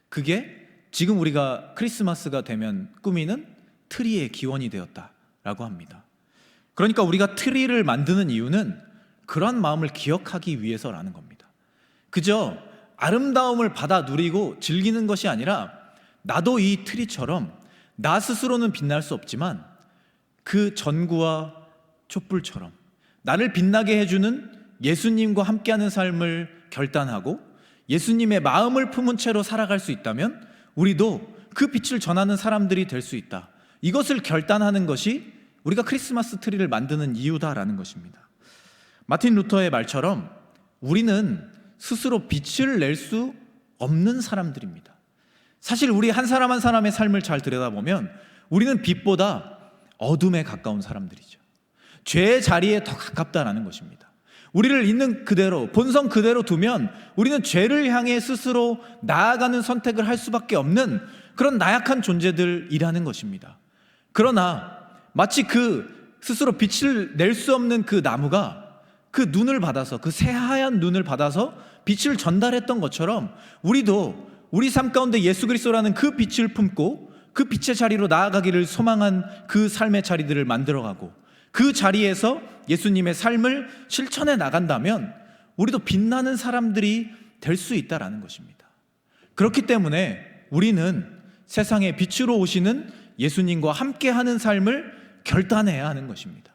Speaker 1: 그게 지금 우리가 크리스마스가 되면 꾸미는 트리의 기원이 되었다라고 합니다. 그러니까 우리가 트리를 만드는 이유는 그러한 마음을 기억하기 위해서라는 겁니다. 그저 아름다움을 받아 누리고 즐기는 것이 아니라 나도 이 트리처럼 나 스스로는 빛날 수 없지만 그 전구와 촛불처럼 나를 빛나게 해주는 예수님과 함께하는 삶을 결단하고 예수님의 마음을 품은 채로 살아갈 수 있다면 우리도 그 빛을 전하는 사람들이 될 수 있다, 이것을 결단하는 것이 우리가 크리스마스 트리를 만드는 이유다라는 것입니다. 마틴 루터의 말처럼 우리는 스스로 빛을 낼 수 없는 사람들입니다. 사실 우리 한 사람 한 사람의 삶을 잘 들여다보면 우리는 빛보다 어둠에 가까운 사람들이죠. 죄의 자리에 더 가깝다라는 것입니다. 우리를 있는 그대로, 본성 그대로 두면 우리는 죄를 향해 스스로 나아가는 선택을 할 수밖에 없는 그런 나약한 존재들이라는 것입니다. 그러나 마치 그 스스로 빛을 낼 수 없는 그 나무가 그 눈을 받아서, 그 새하얀 눈을 받아서 빛을 전달했던 것처럼 우리도 우리 삶 가운데 예수 그리스도라는 그 빛을 품고 그 빛의 자리로 나아가기를 소망한 그 삶의 자리들을 만들어가고 그 자리에서 예수님의 삶을 실천해 나간다면 우리도 빛나는 사람들이 될 수 있다라는 것입니다. 그렇기 때문에 우리는 세상에 빛으로 오시는 예수님과 함께하는 삶을 결단해야 하는 것입니다.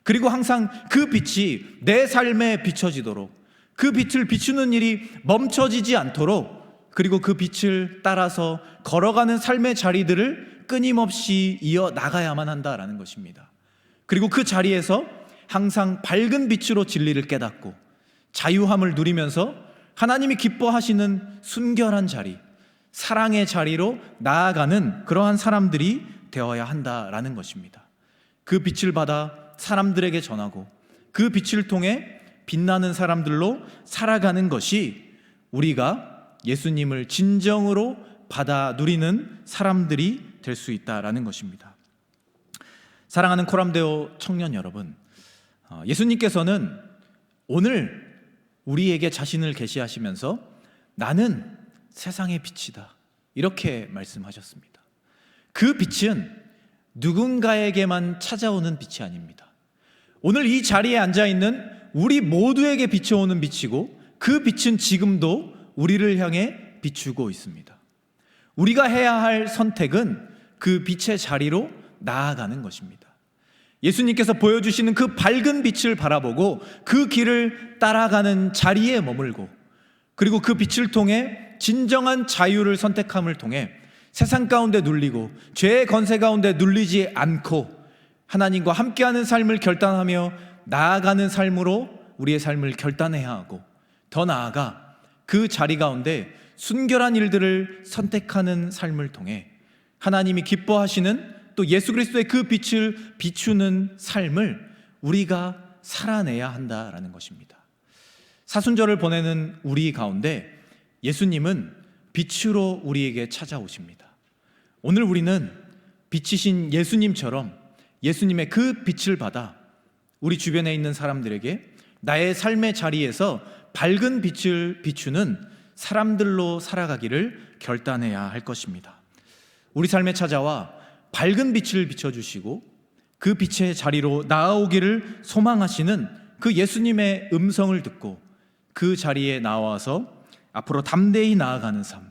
Speaker 1: 그리고 항상 그 빛이 내 삶에 비춰지도록, 그 빛을 비추는 일이 멈춰지지 않도록, 그리고 그 빛을 따라서 걸어가는 삶의 자리들을 끊임없이 이어나가야만 한다라는 것입니다. 그리고 그 자리에서 항상 밝은 빛으로 진리를 깨닫고 자유함을 누리면서 하나님이 기뻐하시는 순결한 자리, 사랑의 자리로 나아가는 그러한 사람들이 되어야 한다라는 것입니다. 그 빛을 받아 사람들에게 전하고 그 빛을 통해 빛나는 사람들로 살아가는 것이 우리가 예수님을 진정으로 받아 누리는 사람들이 될 수 있다라는 것입니다. 사랑하는 코람데오 청년 여러분, 예수님께서는 오늘 우리에게 자신을 계시하시면서 나는 세상의 빛이다, 이렇게 말씀하셨습니다. 그 빛은 누군가에게만 찾아오는 빛이 아닙니다. 오늘 이 자리에 앉아있는 우리 모두에게 비춰오는 빛이고 그 빛은 지금도 우리를 향해 비추고 있습니다. 우리가 해야 할 선택은 그 빛의 자리로 나아가는 것입니다. 예수님께서 보여주시는 그 밝은 빛을 바라보고 그 길을 따라가는 자리에 머물고, 그리고 그 빛을 통해 진정한 자유를 선택함을 통해 세상 가운데 눌리고 죄의 건세 가운데 눌리지 않고 하나님과 함께하는 삶을 결단하며 나아가는 삶으로 우리의 삶을 결단해야 하고, 더 나아가 그 자리 가운데 순결한 일들을 선택하는 삶을 통해 하나님이 기뻐하시는 또 예수 그리스도의 그 빛을 비추는 삶을 우리가 살아내야 한다라는 것입니다. 사순절을 보내는 우리 가운데 예수님은 빛으로 우리에게 찾아오십니다. 오늘 우리는 빛이신 예수님처럼 예수님의 그 빛을 받아 우리 주변에 있는 사람들에게 나의 삶의 자리에서 밝은 빛을 비추는 사람들로 살아가기를 결단해야 할 것입니다. 우리 삶에 찾아와 밝은 빛을 비춰주시고 그 빛의 자리로 나아오기를 소망하시는 그 예수님의 음성을 듣고 그 자리에 나와서 앞으로 담대히 나아가는 삶,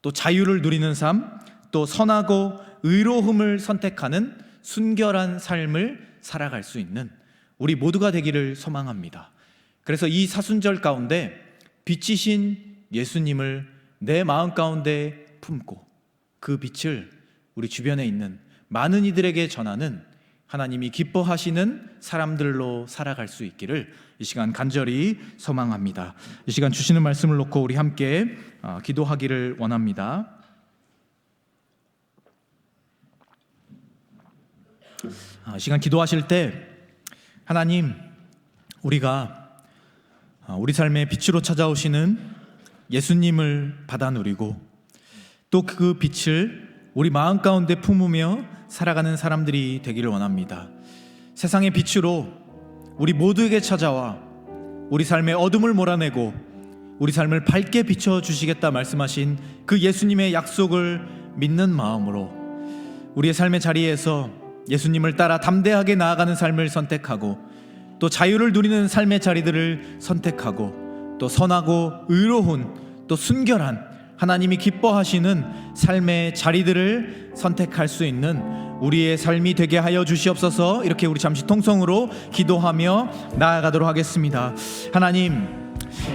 Speaker 1: 또 자유를 누리는 삶, 또 선하고 의로움을 선택하는 순결한 삶을 살아갈 수 있는 우리 모두가 되기를 소망합니다. 그래서 이 사순절 가운데 빛이신 예수님을 내 마음 가운데 품고 그 빛을 우리 주변에 있는 많은 이들에게 전하는 하나님이 기뻐하시는 사람들로 살아갈 수 있기를 이 시간 간절히 소망합니다. 이 시간 주시는 말씀을 놓고 우리 함께 기도하기를 원합니다. 이 시간 기도하실 때 하나님, 우리가 우리 삶의 빛으로 찾아오시는 예수님을 받아 누리고 또 그 빛을 우리 마음 가운데 품으며 살아가는 사람들이 되기를 원합니다. 세상의 빛으로 우리 모두에게 찾아와 우리 삶의 어둠을 몰아내고 우리 삶을 밝게 비춰주시겠다 말씀하신 그 예수님의 약속을 믿는 마음으로 우리의 삶의 자리에서 예수님을 따라 담대하게 나아가는 삶을 선택하고 또 자유를 누리는 삶의 자리들을 선택하고 또 선하고 의로운 또 순결한 하나님이 기뻐하시는 삶의 자리들을 선택할 수 있는 우리의 삶이 되게 하여 주시옵소서. 이렇게 우리 잠시 통성으로 기도하며 나아가도록 하겠습니다. 하나님,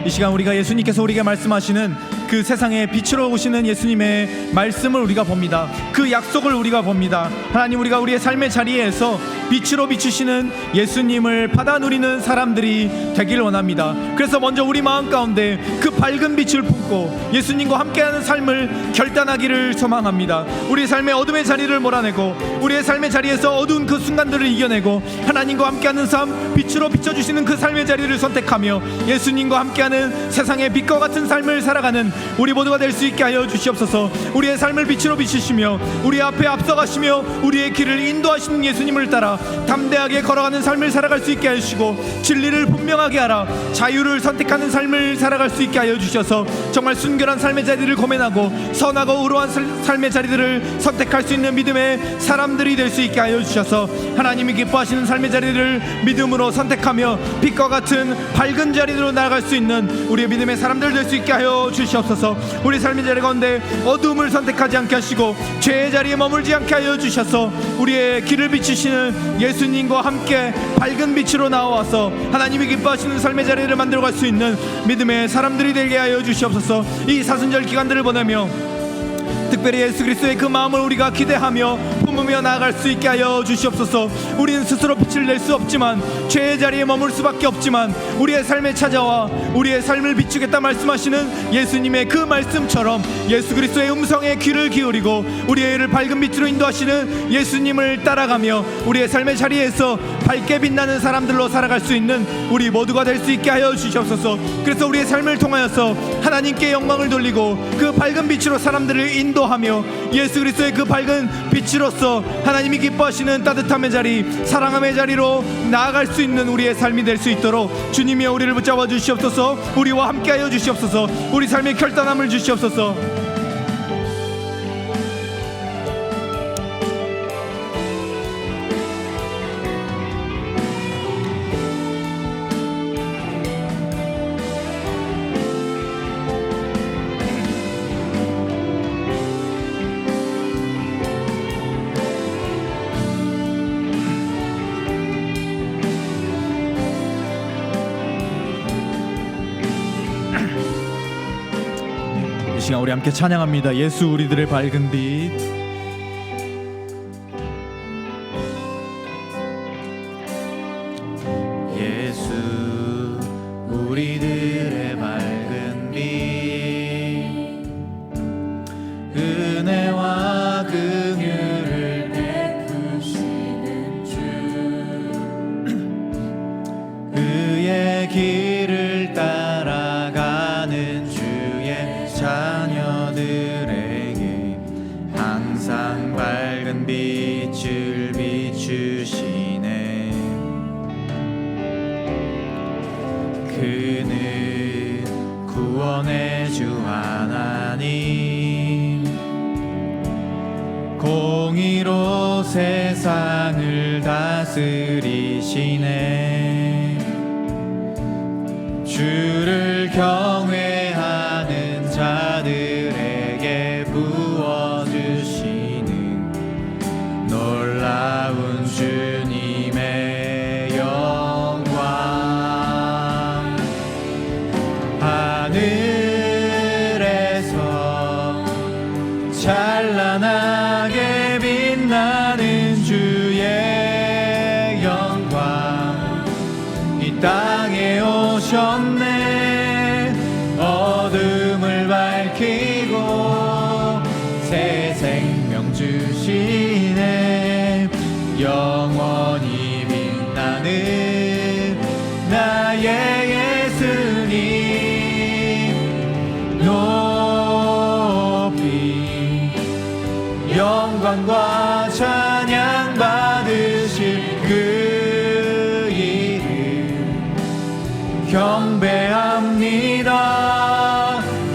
Speaker 1: 이 시간 우리가 예수님께서 우리에게 말씀하시는 그 세상에 빛으로 오시는 예수님의 말씀을 우리가 봅니다. 그 약속을 우리가 봅니다. 하나님, 우리가 우리의 삶의 자리에서 빛으로 비추시는 예수님을 받아 누리는 사람들이 되기를 원합니다. 그래서 먼저 우리 마음 가운데 그 밝은 빛을 품고 예수님과 함께하는 삶을 결단하기를 소망합니다. 우리의 삶의 어둠의 자리를 몰아내고 우리의 삶의 자리에서 어두운 그 순간들을 이겨내고 하나님과 함께하는 삶, 빛으로 비춰주시는 그 삶의 자리를 선택하며 예수님과 함께하는 세상의 빛과 같은 삶을 살아가는 우리 모두가 될 수 있게 하여 주시옵소서. 우리의 삶을 빛으로 비추시며 우리 앞에 앞서가시며 우리의 길을 인도하시는 예수님을 따라 담대하게 걸어가는 삶을 살아갈 수 있게 하시고 진리를 분명하게 알아 자유를 선택하는 삶을 살아갈 수 있게 하여 주셔서 정말 순결한 삶의 자리를 고민하고 선하고 의로운 삶의 자리들을 선택할 수 있는 믿음의 사람들이 될 수 있게 하여 주셔서 하나님이 기뻐하시는 삶의 자리를 믿음으로 선택하며 빛과 같은 밝은 자리로 나아갈 수 있는 우리의 믿음의 사람들 될 수 있게 하여 주시옵소서. 우리 삶의 자리 가운데 어둠을 선택하지 않게 하시고 죄의 자리에 머물지 않게 하여 주셔서 우리의 길을 비추시는 예수님과 함께 밝은 빛으로 나와서 하나님이 기뻐하시는 삶의 자리를 만들어갈 수 있는 믿음의 사람들이 되게 하여 주시옵소서. 이 사순절 기간들을 보내며 특별히 예수 그리스도의 그 마음을 우리가 기대하며 품으며 나아갈 수 있게 하여 주시옵소서. 우리는 스스로 빛을 낼 수 없지만 죄의 자리에 머물 수밖에 없지만 우리의 삶에 찾아와 우리의 삶을 비추겠다 말씀하시는 예수님의 그 말씀처럼 예수 그리스도의 음성에 귀를 기울이고 우리의 일을 밝은 빛으로 인도하시는 예수님을 따라가며 우리의 삶의 자리에서 밝게 빛나는 사람들로 살아갈 수 있는 우리 모두가 될 수 있게 하여 주시옵소서. 그래서 우리의 삶을 통하여서 하나님께 영광을 돌리고 그 밝은 빛으로 사람들을 인도하며 예수 그리스도의 그 밝은 빛으로서 하나님이 기뻐하시는 따뜻함의 자리, 사랑함의 자리로 나아갈 수 있는 우리의 삶이 될 수 있도록 주님이 우리를 붙잡아 주시옵소서. 우리와 함께하여 주시옵소서. 우리 삶의 결단함을 주시옵소서. 이 시간 우리 함께 찬양합니다. 예수 우리들의 밝은 빛. 예수 우리들의 밝은 빛, 은혜와 긍휼을 베푸시는 주, 그의 길을 따라가는 주의 자녀들에게 항상 밝은 빛을 비추시네. 그는 구원의 주 하나님, 세상을 다스리시네. 주를 경외하는 자들에게 부어주시는 놀라운 주님의 영광. 하늘에서 찬란하게 빛나는 주의 영광, 이 땅에 오셨네. 어둠을 밝히고 새 생명 주시네. 영원히 빛나는 나의 예수님, 높이 영광과 찬양 받으실 그 이름 경배합니다.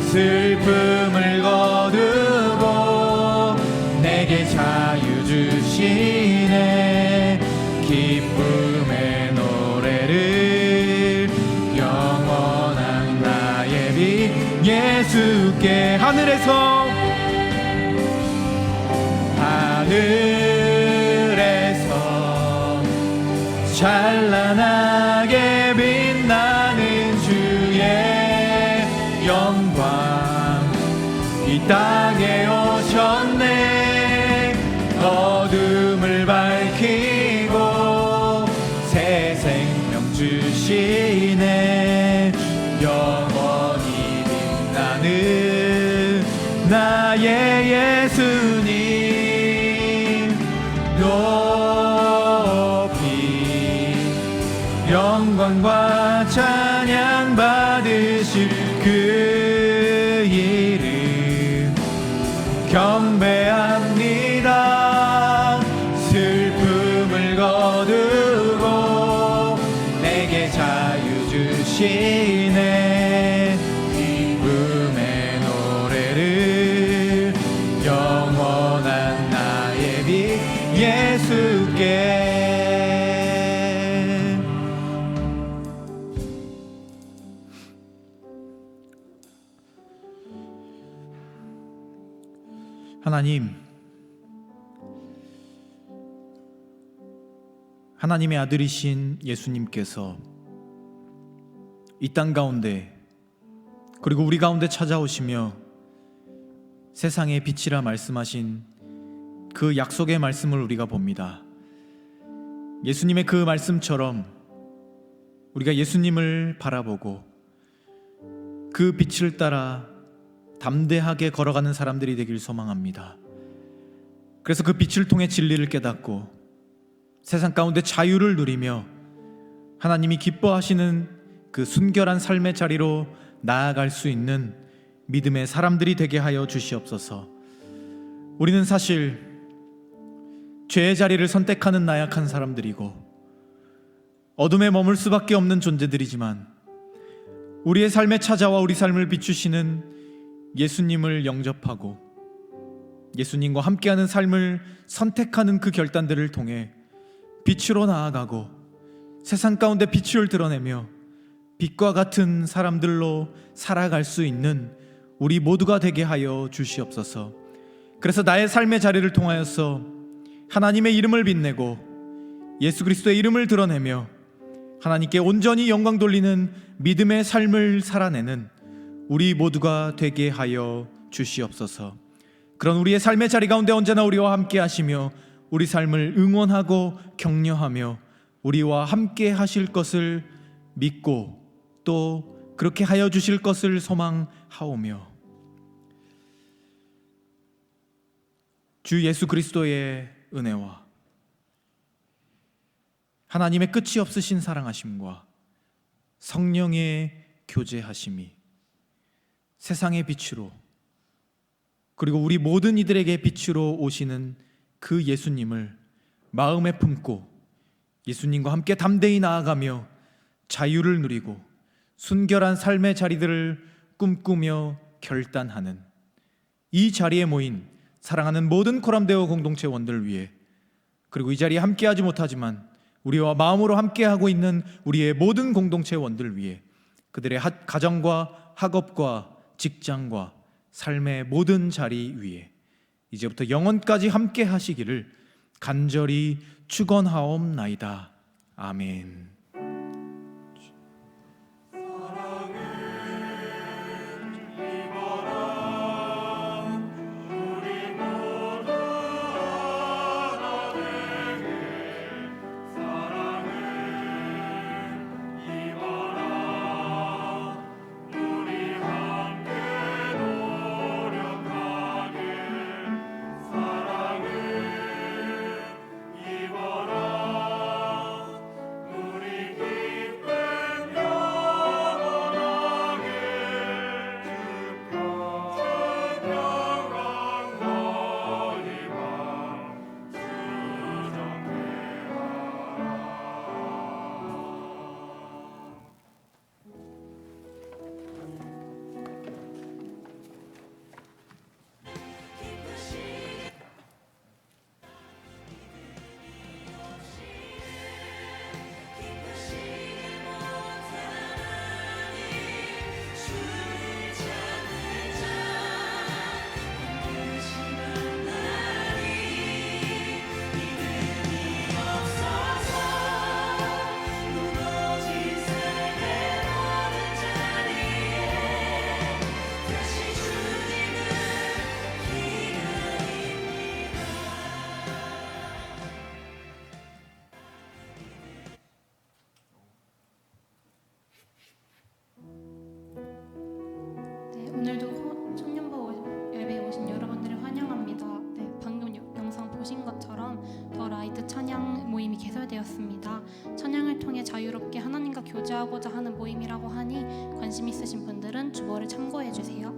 Speaker 1: 슬픔을 거두고 내게 자유 주시네. 기쁨의 노래를 영원한 나의 빛 예수께. 하늘에서 찬란하게 빛나는 주의 영광, 이 땅에 오셨네. 어둠을 밝히고 새 생명 주시네. 영원히 빛나는 나의 예수님, 높이 영광과 찬양 받으실 그 이름 경배합니다. 슬픔을 거두고 내게 자유 주시네. 기쁨의 노래를 영원한 나의 빛 예수께. 하나님, 하나님의 아들이신 예수님께서 이 땅 가운데 그리고 우리 가운데 찾아오시며 세상의 빛이라 말씀하신 그 약속의 말씀을 우리가 봅니다. 예수님의 그 말씀처럼 우리가 예수님을 바라보고 그 빛을 따라 담대하게 걸어가는 사람들이 되길 소망합니다. 그래서 그 빛을 통해 진리를 깨닫고 세상 가운데 자유를 누리며 하나님이 기뻐하시는 그 순결한 삶의 자리로 나아갈 수 있는 믿음의 사람들이 되게 하여 주시옵소서. 우리는 사실 죄의 자리를 선택하는 나약한 사람들이고 어둠에 머물 수밖에 없는 존재들이지만 우리의 삶에 찾아와 우리 삶을 비추시는 예수님을 영접하고 예수님과 함께하는 삶을 선택하는 그 결단들을 통해 빛으로 나아가고 세상 가운데 빛을 드러내며 빛과 같은 사람들로 살아갈 수 있는 우리 모두가 되게 하여 주시옵소서. 그래서 나의 삶의 자리를 통하여서 하나님의 이름을 빛내고 예수 그리스도의 이름을 드러내며 하나님께 온전히 영광 돌리는 믿음의 삶을 살아내는 우리 모두가 되게 하여 주시옵소서. 그런 우리의 삶의 자리 가운데 언제나 우리와 함께 하시며 우리 삶을 응원하고 격려하며 우리와 함께 하실 것을 믿고 또 그렇게 하여 주실 것을 소망하오며 주 예수 그리스도의 은혜와 하나님의 끝이 없으신 사랑하심과 성령의 교제하심이 세상의 빛으로 그리고 우리 모든 이들에게 빛으로 오시는 그 예수님을 마음에 품고 예수님과 함께 담대히 나아가며 자유를 누리고 순결한 삶의 자리들을 꿈꾸며 결단하는 이 자리에 모인 사랑하는 모든 코람데오 공동체 원들을 위해 그리고 이 자리에 함께하지 못하지만 우리와 마음으로 함께하고 있는 우리의 모든 공동체원들 위해 그들의 가정과 학업과 직장과 삶의 모든 자리 위에 이제부터 영원까지 함께 하시기를 간절히 축원하옵나이다. 아멘.
Speaker 6: 오늘도 청년부 예배에 오신 여러분들을 환영합니다. 네, 방금 영상 보신 것처럼 더 라이트 찬양 모임이 개설되었습니다. 찬양을 통해 자유롭게 하나님과 교제하고자 하는 모임이라고 하니 관심 있으신 분들은 주보를 참고해 주세요.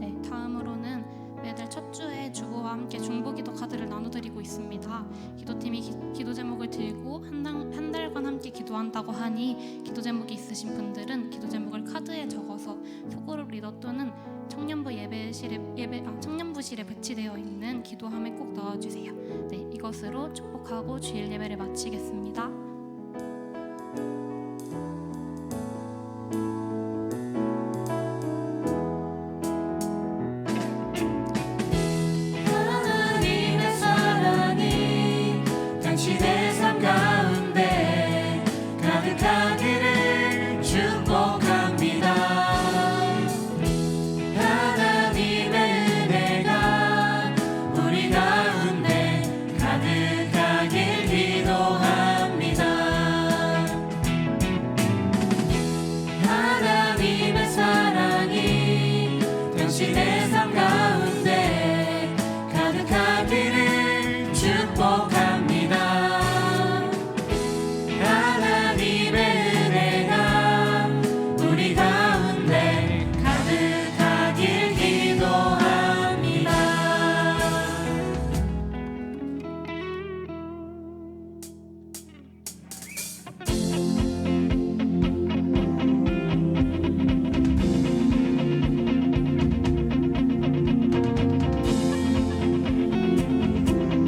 Speaker 6: 네, 다음으로는 매달 첫 주에 주보와 함께 중보기도 카드를 나눠드리고 있습니다. 기도팀이 기도 제목을 들고 한 달간 함께 기도한다고 하니 기도 제목이 있으신 분들은 기도 제목을 카드에 적어서 소그룹 리더 또는 청년부실에 배치되어 있는 기도함에 꼭 넣어주세요. 네, 이것으로 축복하고 주일 예배를 마치겠습니다.
Speaker 3: 하나님의 사랑이 당신의 삶 가운데 가득하기를 축복합니다. 하나님의 은혜가 우리 가운데 가득하길 기도합니다. 하나님의 사랑이 당신의